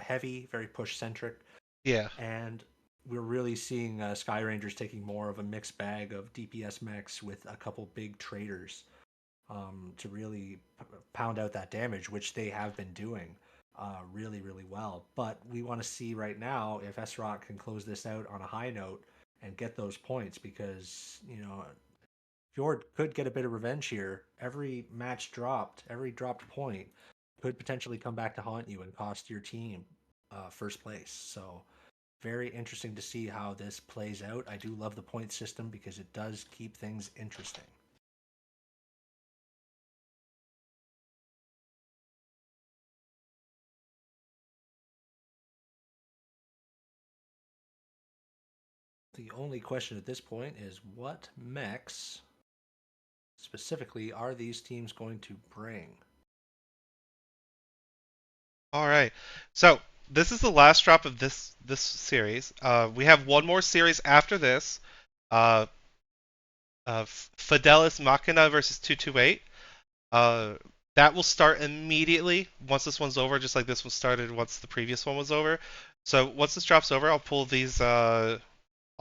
heavy, very push centric, Yeah. and we're really seeing Sky Rangers taking more of a mixed bag of DPS mechs with a couple big traders to really pound out that damage, which they have been doing really, really well. But we want to see right now if SROC can close this out on a high note and get those points because, Fjord could get a bit of revenge here. Every match dropped, every dropped point could potentially come back to haunt you and cost your team first place. So, very interesting to see how this plays out. I do love the point system because it does keep things interesting. The only question at this point is what mechs specifically are these teams going to bring? All right. So this is the last drop of this series. We have one more series after this. Uh, Fidelis Machina versus 228. Uh, that will start immediately once this one's over, just like this one started once the previous one was over. So once this drops over, I'll pull these.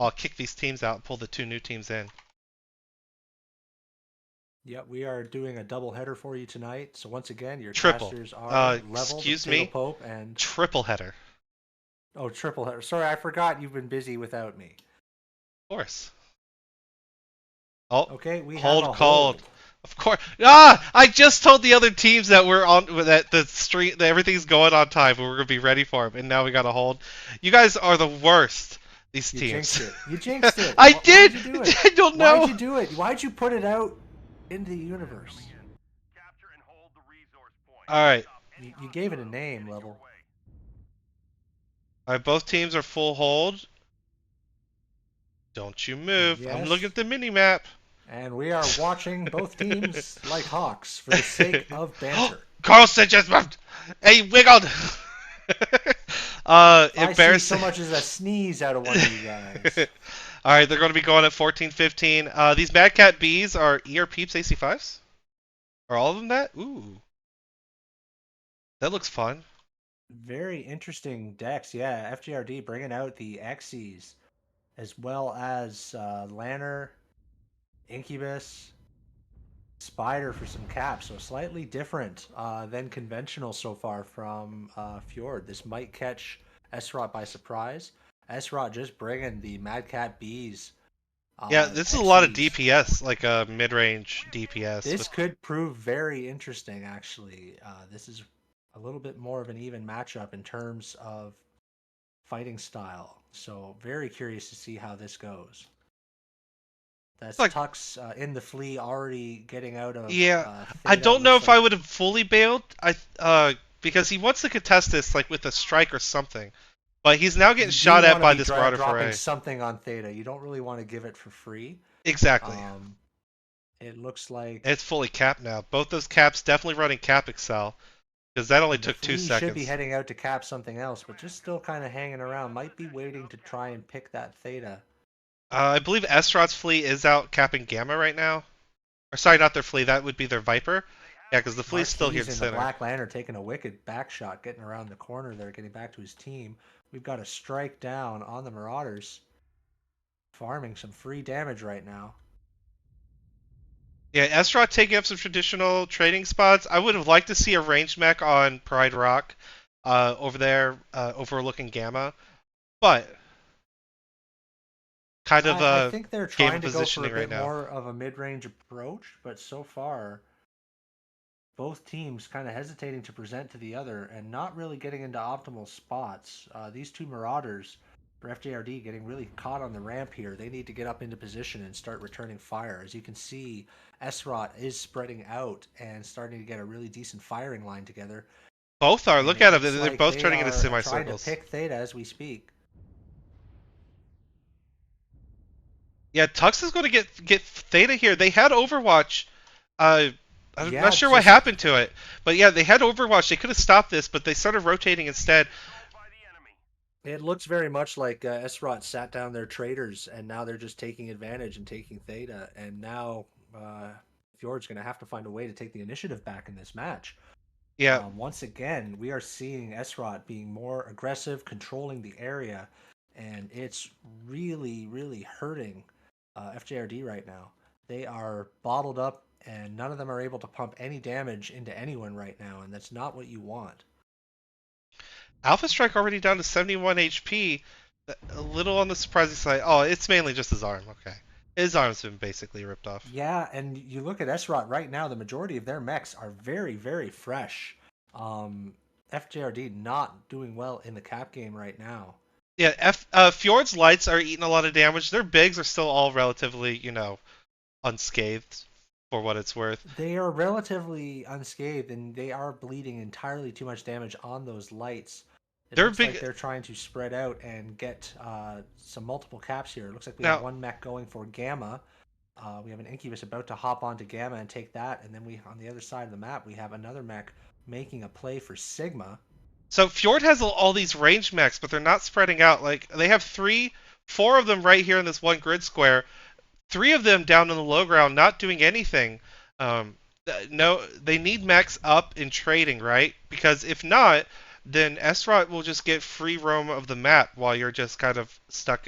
I'll kick these teams out and pull the two new teams in. Yep, we are doing a double header for you tonight. So once again, your Triple. casters are Level, the Excuse Potato me. Pope, and Triple header. triple header. Sorry, I forgot you've been busy without me. Of course. Oh, Okay, we have hold a called. hold. Of course. Ah! I just told the other teams that we're on that the street that everything's going on time, but we're gonna be ready for them, and now we gotta hold. You guys are the worst. These You teams. jinxed it. You jinxed it. I Why'd did. you do it? I don't Why'd know. you do it? Why'd you put it out into the universe? All right. You gave it a name, Level. All right. Both teams are full hold. Don't you move. I'm looking Yes. at the mini map. And we are watching both teams like hawks for the sake of banter. Carlson just moved. Hey, wiggled. If I see so Embarrassing. much as a sneeze out of one of you guys. All right, they're going to be going at 14, 15. These Mad Cat Bees are ER Peeps AC5s? Are all of them that? Ooh, that looks fun. Very interesting decks. Yeah, FJRD bringing out the Xyz as well as Lanner, Incubus, Spider for some caps. So slightly different than conventional so far from Fjord. This might catch Esrot by surprise. Esrot just bringing the Mad Cat Bees Yeah, this is a lot of Xyz. DPS, like a mid-range DPS. This could prove very interesting, actually. This is a little bit more of an even matchup in terms of fighting style. So, very curious to see how this goes. That's Like, Tux in the flea already getting out of yeah, I Theta. don't know Looks if I like would have fully bailed. Because he wants to contest this like with a strike or something. But he's now getting You do shot at want to by be this Marauder dropping foray. something on Theta. You don't really want to give it for free. Exactly. Um, it looks like It's fully capped now. Both those caps definitely running cap excel because that only the took two Flea should be seconds. heading out to cap something else, but just still kind of hanging around. Might be waiting to try and pick that Theta. I believe Esrot's Flea is out capping Gamma right now. Or sorry, not their Flea. That would be their Viper. Yeah, because the Flea's still here Marquise in in the center. Black Lantern taking a wicked back shot, getting around the corner there, getting back to his team. We've got a strike down on the Marauders, farming some free damage right now. Yeah, Esrot taking up some traditional trading spots. I would have liked to see a range mech on Pride Rock over there overlooking Gamma. But kind of I think they're game of trying to go for a positioning right bit now. more of a mid-range approach, but so far both teams kind of hesitating to present to the other and not really getting into optimal spots. These two Marauders for FJRD getting really caught on the ramp here. They need to get up into position and start returning fire. As you can see, Esrot is spreading out and starting to get a really decent firing line together. Both are. And Look it at them. looks They're like both they turning into are trying to semicircles. pick Theta as we speak. Yeah, Tux is going to get Theta here. They had Overwatch. I'm not Yeah, sure what just happened to it, but yeah, they had Overwatch. They could have stopped this, but they started rotating instead. it looks very much like Esrot sat down their traders, and now they're just taking advantage and taking Theta. And now Fjord's going to have to find a way to take the initiative back in this match. Yeah, Once again, we are seeing Esrot being more aggressive, controlling the area, and it's really, really hurting FJRD right now. They are bottled up, and none of them are able to pump any damage into anyone right now, and that's not what you want. Alpha Strike already down to 71 HP. A little on the surprising side. Oh, it's mainly just his arm. Okay, his arm's been basically ripped off. Yeah, and you look at Esrot right now, the majority of their mechs are very, very fresh. Um, FJRD not doing well in the cap game right now. Yeah, Fjord's lights are eating a lot of damage. Their bigs are still all relatively, unscathed for what it's worth. They are relatively unscathed and they are bleeding entirely too much damage on those lights. It They're looks like big they're trying to spread out and get some multiple caps here. It looks like we have now. one mech going for Gamma. We have an Incubus about to hop onto Gamma and take that, and then we on the other side of the map we have another mech making a play for Sigma. So Fjord has all these range mechs, but they're not spreading out. Like they have four of them right here in this one grid square. Three of them down in the low ground, not doing anything. Um, no, they need mechs up and trading, right? Because if not, then Esrot will just get free roam of the map while you're just kind of stuck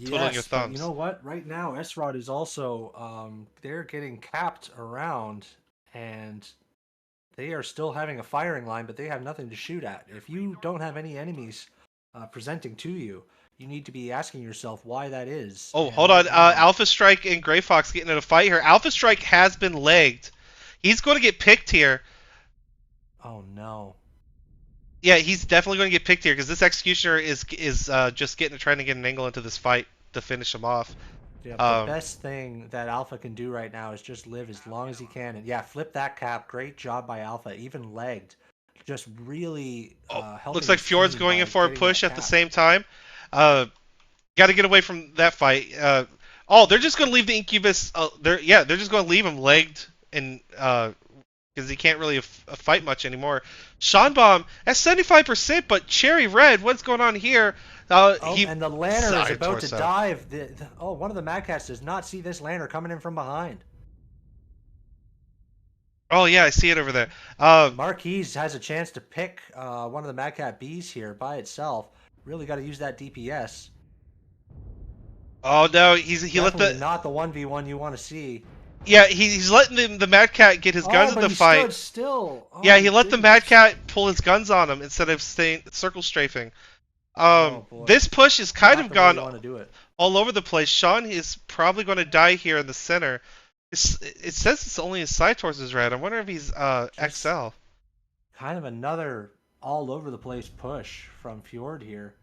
twiddling your Yes, but you thumbs. know what? Right now, Esrod is also they're getting capped around, and they are still having a firing line, but they have nothing to shoot at. If you don't have any enemies presenting to you, you need to be asking yourself why that is. Oh, And hold on. right now, Alpha Strike and Gray Fox getting in a fight here. Alpha Strike has been legged. He's going to get picked here. oh no. Yeah, he's definitely going to get picked here because this Executioner is just trying to get an angle into this fight to finish him off. Yeah, the Um, best thing that Alpha can do right now is just live as long as he can. And yeah, flip that cap. Great job by Alpha, even legged. Just really oh, looks helping like his Fjord's team going in by for a getting that push at the cap. same time. Uh, Got to get away from that fight. Oh, they're just going to leave the Incubus. They're just going to leave him legged and because he can't really fight much anymore. Seanbaum at 75%, but Cherry Red, what's going on here? Oh, He and the Lanner is side about to torso. dive. Oh, one of the Mad Cats does not see this Lanner coming in from behind. Oh yeah, I see it over there. Marquise has a chance to pick one of the Mad Cat Bees here by itself. Really got to use that DPS. Oh no, he let Definitely the not the 1v1 you want to see. yeah he's letting the Mad Cat get his guns Oh, in but the he fight. stood still. Oh Yeah, my he let the Mad goodness. Cat pull his guns on him instead of staying circle strafing. Oh boy. This push has kind Not of the way gone you want to do it. all over the place. Sean is probably going to die here in the center. It says it's only his side torso is red. I wonder if he's Just XL. kind of another all over the place push from Fjord here.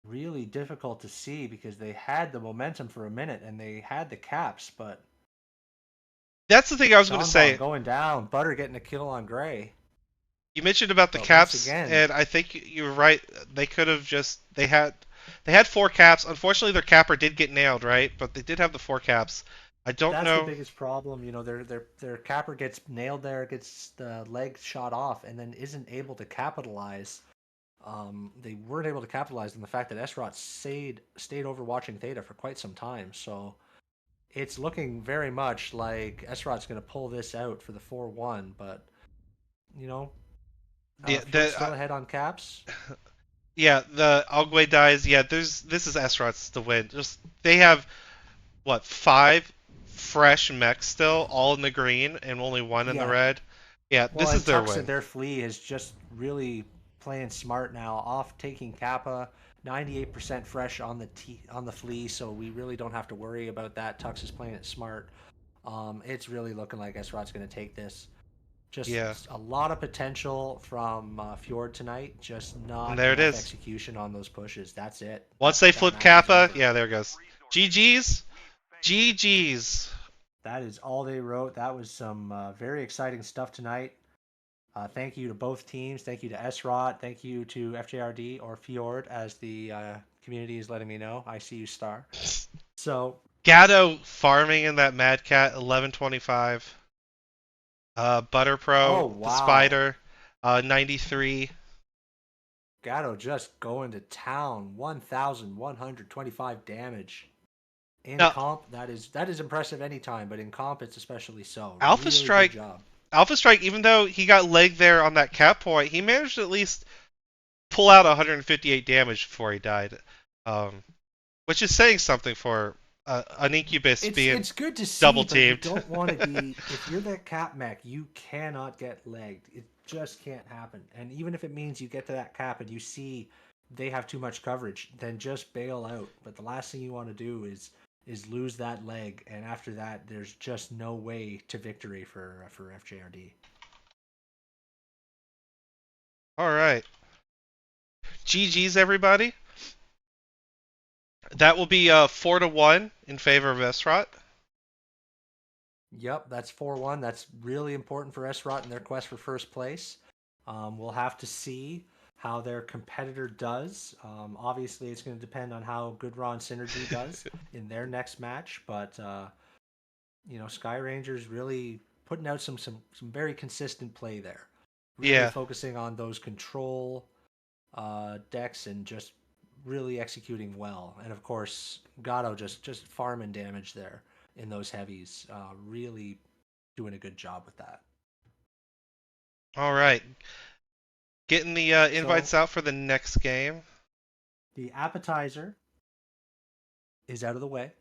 Really difficult to see because they had the momentum for a minute and they had the caps, but That's the thing I was going to Sean Bomb say. going down, Butter getting a kill on Gray. You mentioned about the But once caps, again, and I think you're right. They could have just they had four caps. Unfortunately, their capper did get nailed, right? But they did have the four caps. I don't that's the know. biggest problem. You know, their capper gets nailed there, gets the leg shot off, and then isn't able to capitalize. They weren't able to capitalize on the fact that Esrot stayed over watching Theta for quite some time. So it's looking very much like Esrot's going to pull this out for the 4-1. But you know, Yeah, Fjord's still ahead on caps. yeah, the Ogway dies. Yeah, this is Esrot's to win. Just they have what, five fresh mechs still, all in the green and only one in the Yeah. red. Yeah, Well, this is and their Tuxa, win. their flea is just really playing smart now, off taking Kappa, 98% fresh on on the flea, so we really don't have to worry about that. Tux is playing it smart. It's really looking like Esrot's going to take this. Yeah, Just a lot of potential from Fjord tonight, just and not there it enough is. execution on those pushes. That's it. Once they That flip match is Kappa, over. yeah, there it goes. GG's, GG's. That is all they wrote. That was some very exciting stuff tonight. Thank you to both teams. Thank you to SROT. Thank you to FJRD or Fjord, as the community is letting me know. I see you, Star. So, Gatto farming in that Mad Cat 1125. Butter oh Pro, the wow, Spider, 93. Gatto just going to town. 1,125 damage in Now, comp. That is impressive anytime, but in comp it's especially so. Alpha Really good Strike, job. Alpha Strike, even though he got leg there on that cap point, he managed to at least pull out 158 damage before he died. Um, which is saying something for an Incubus being It's good to see, double but you teamed. don't want to be. If you're that cap mech, you cannot get legged. It just can't happen. And even if it means you get to that cap and you see they have too much coverage, then just bail out. But the last thing you want to do is lose that leg, and after that, there's just no way to victory for FJRD. All right, GG's everybody. That will be 4-1 in favor of Esrot. Yep, that's 4-1. That's really important for SROT in their quest for first place. We'll have to see how their competitor does. Obviously, it's going to depend on how Good Ron Synergy does in their next match. But Sky Rangers really putting out some very consistent play there. Really Yeah. focusing on those control decks and just really executing well. And of course, Gatto just farming damage there in those heavies. Really doing a good job with that. All right. Getting the So invites out for the next game. the appetizer is out of the way.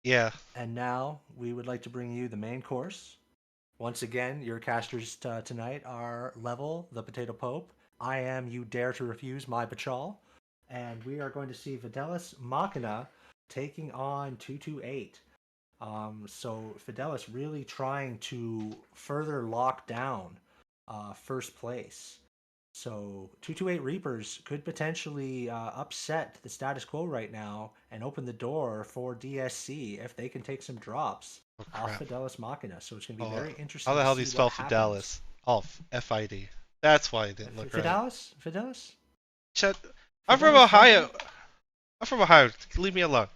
Yeah. And now we would like to bring you the main course. Once again, your casters tonight are Level, the Potato Pope. I am You Dare to Refuse, my Bachal. And we are going to see Fidelis Machina taking on 228. So Fidelis really trying to further lock down first place. So 228 Reapers could potentially upset the status quo right now and open the door for DSC if they can take some drops Oh off crap. Fidelis Machina. So it's going to be Oh, very how interesting the to hell do you see what spell happens. Fidelis? Oh, FID. That's why it didn't look right. Fidelis? Fidelis? Shut. I'm from Fidelis Ohio. Machina? I'm from Ohio. Leave me alone.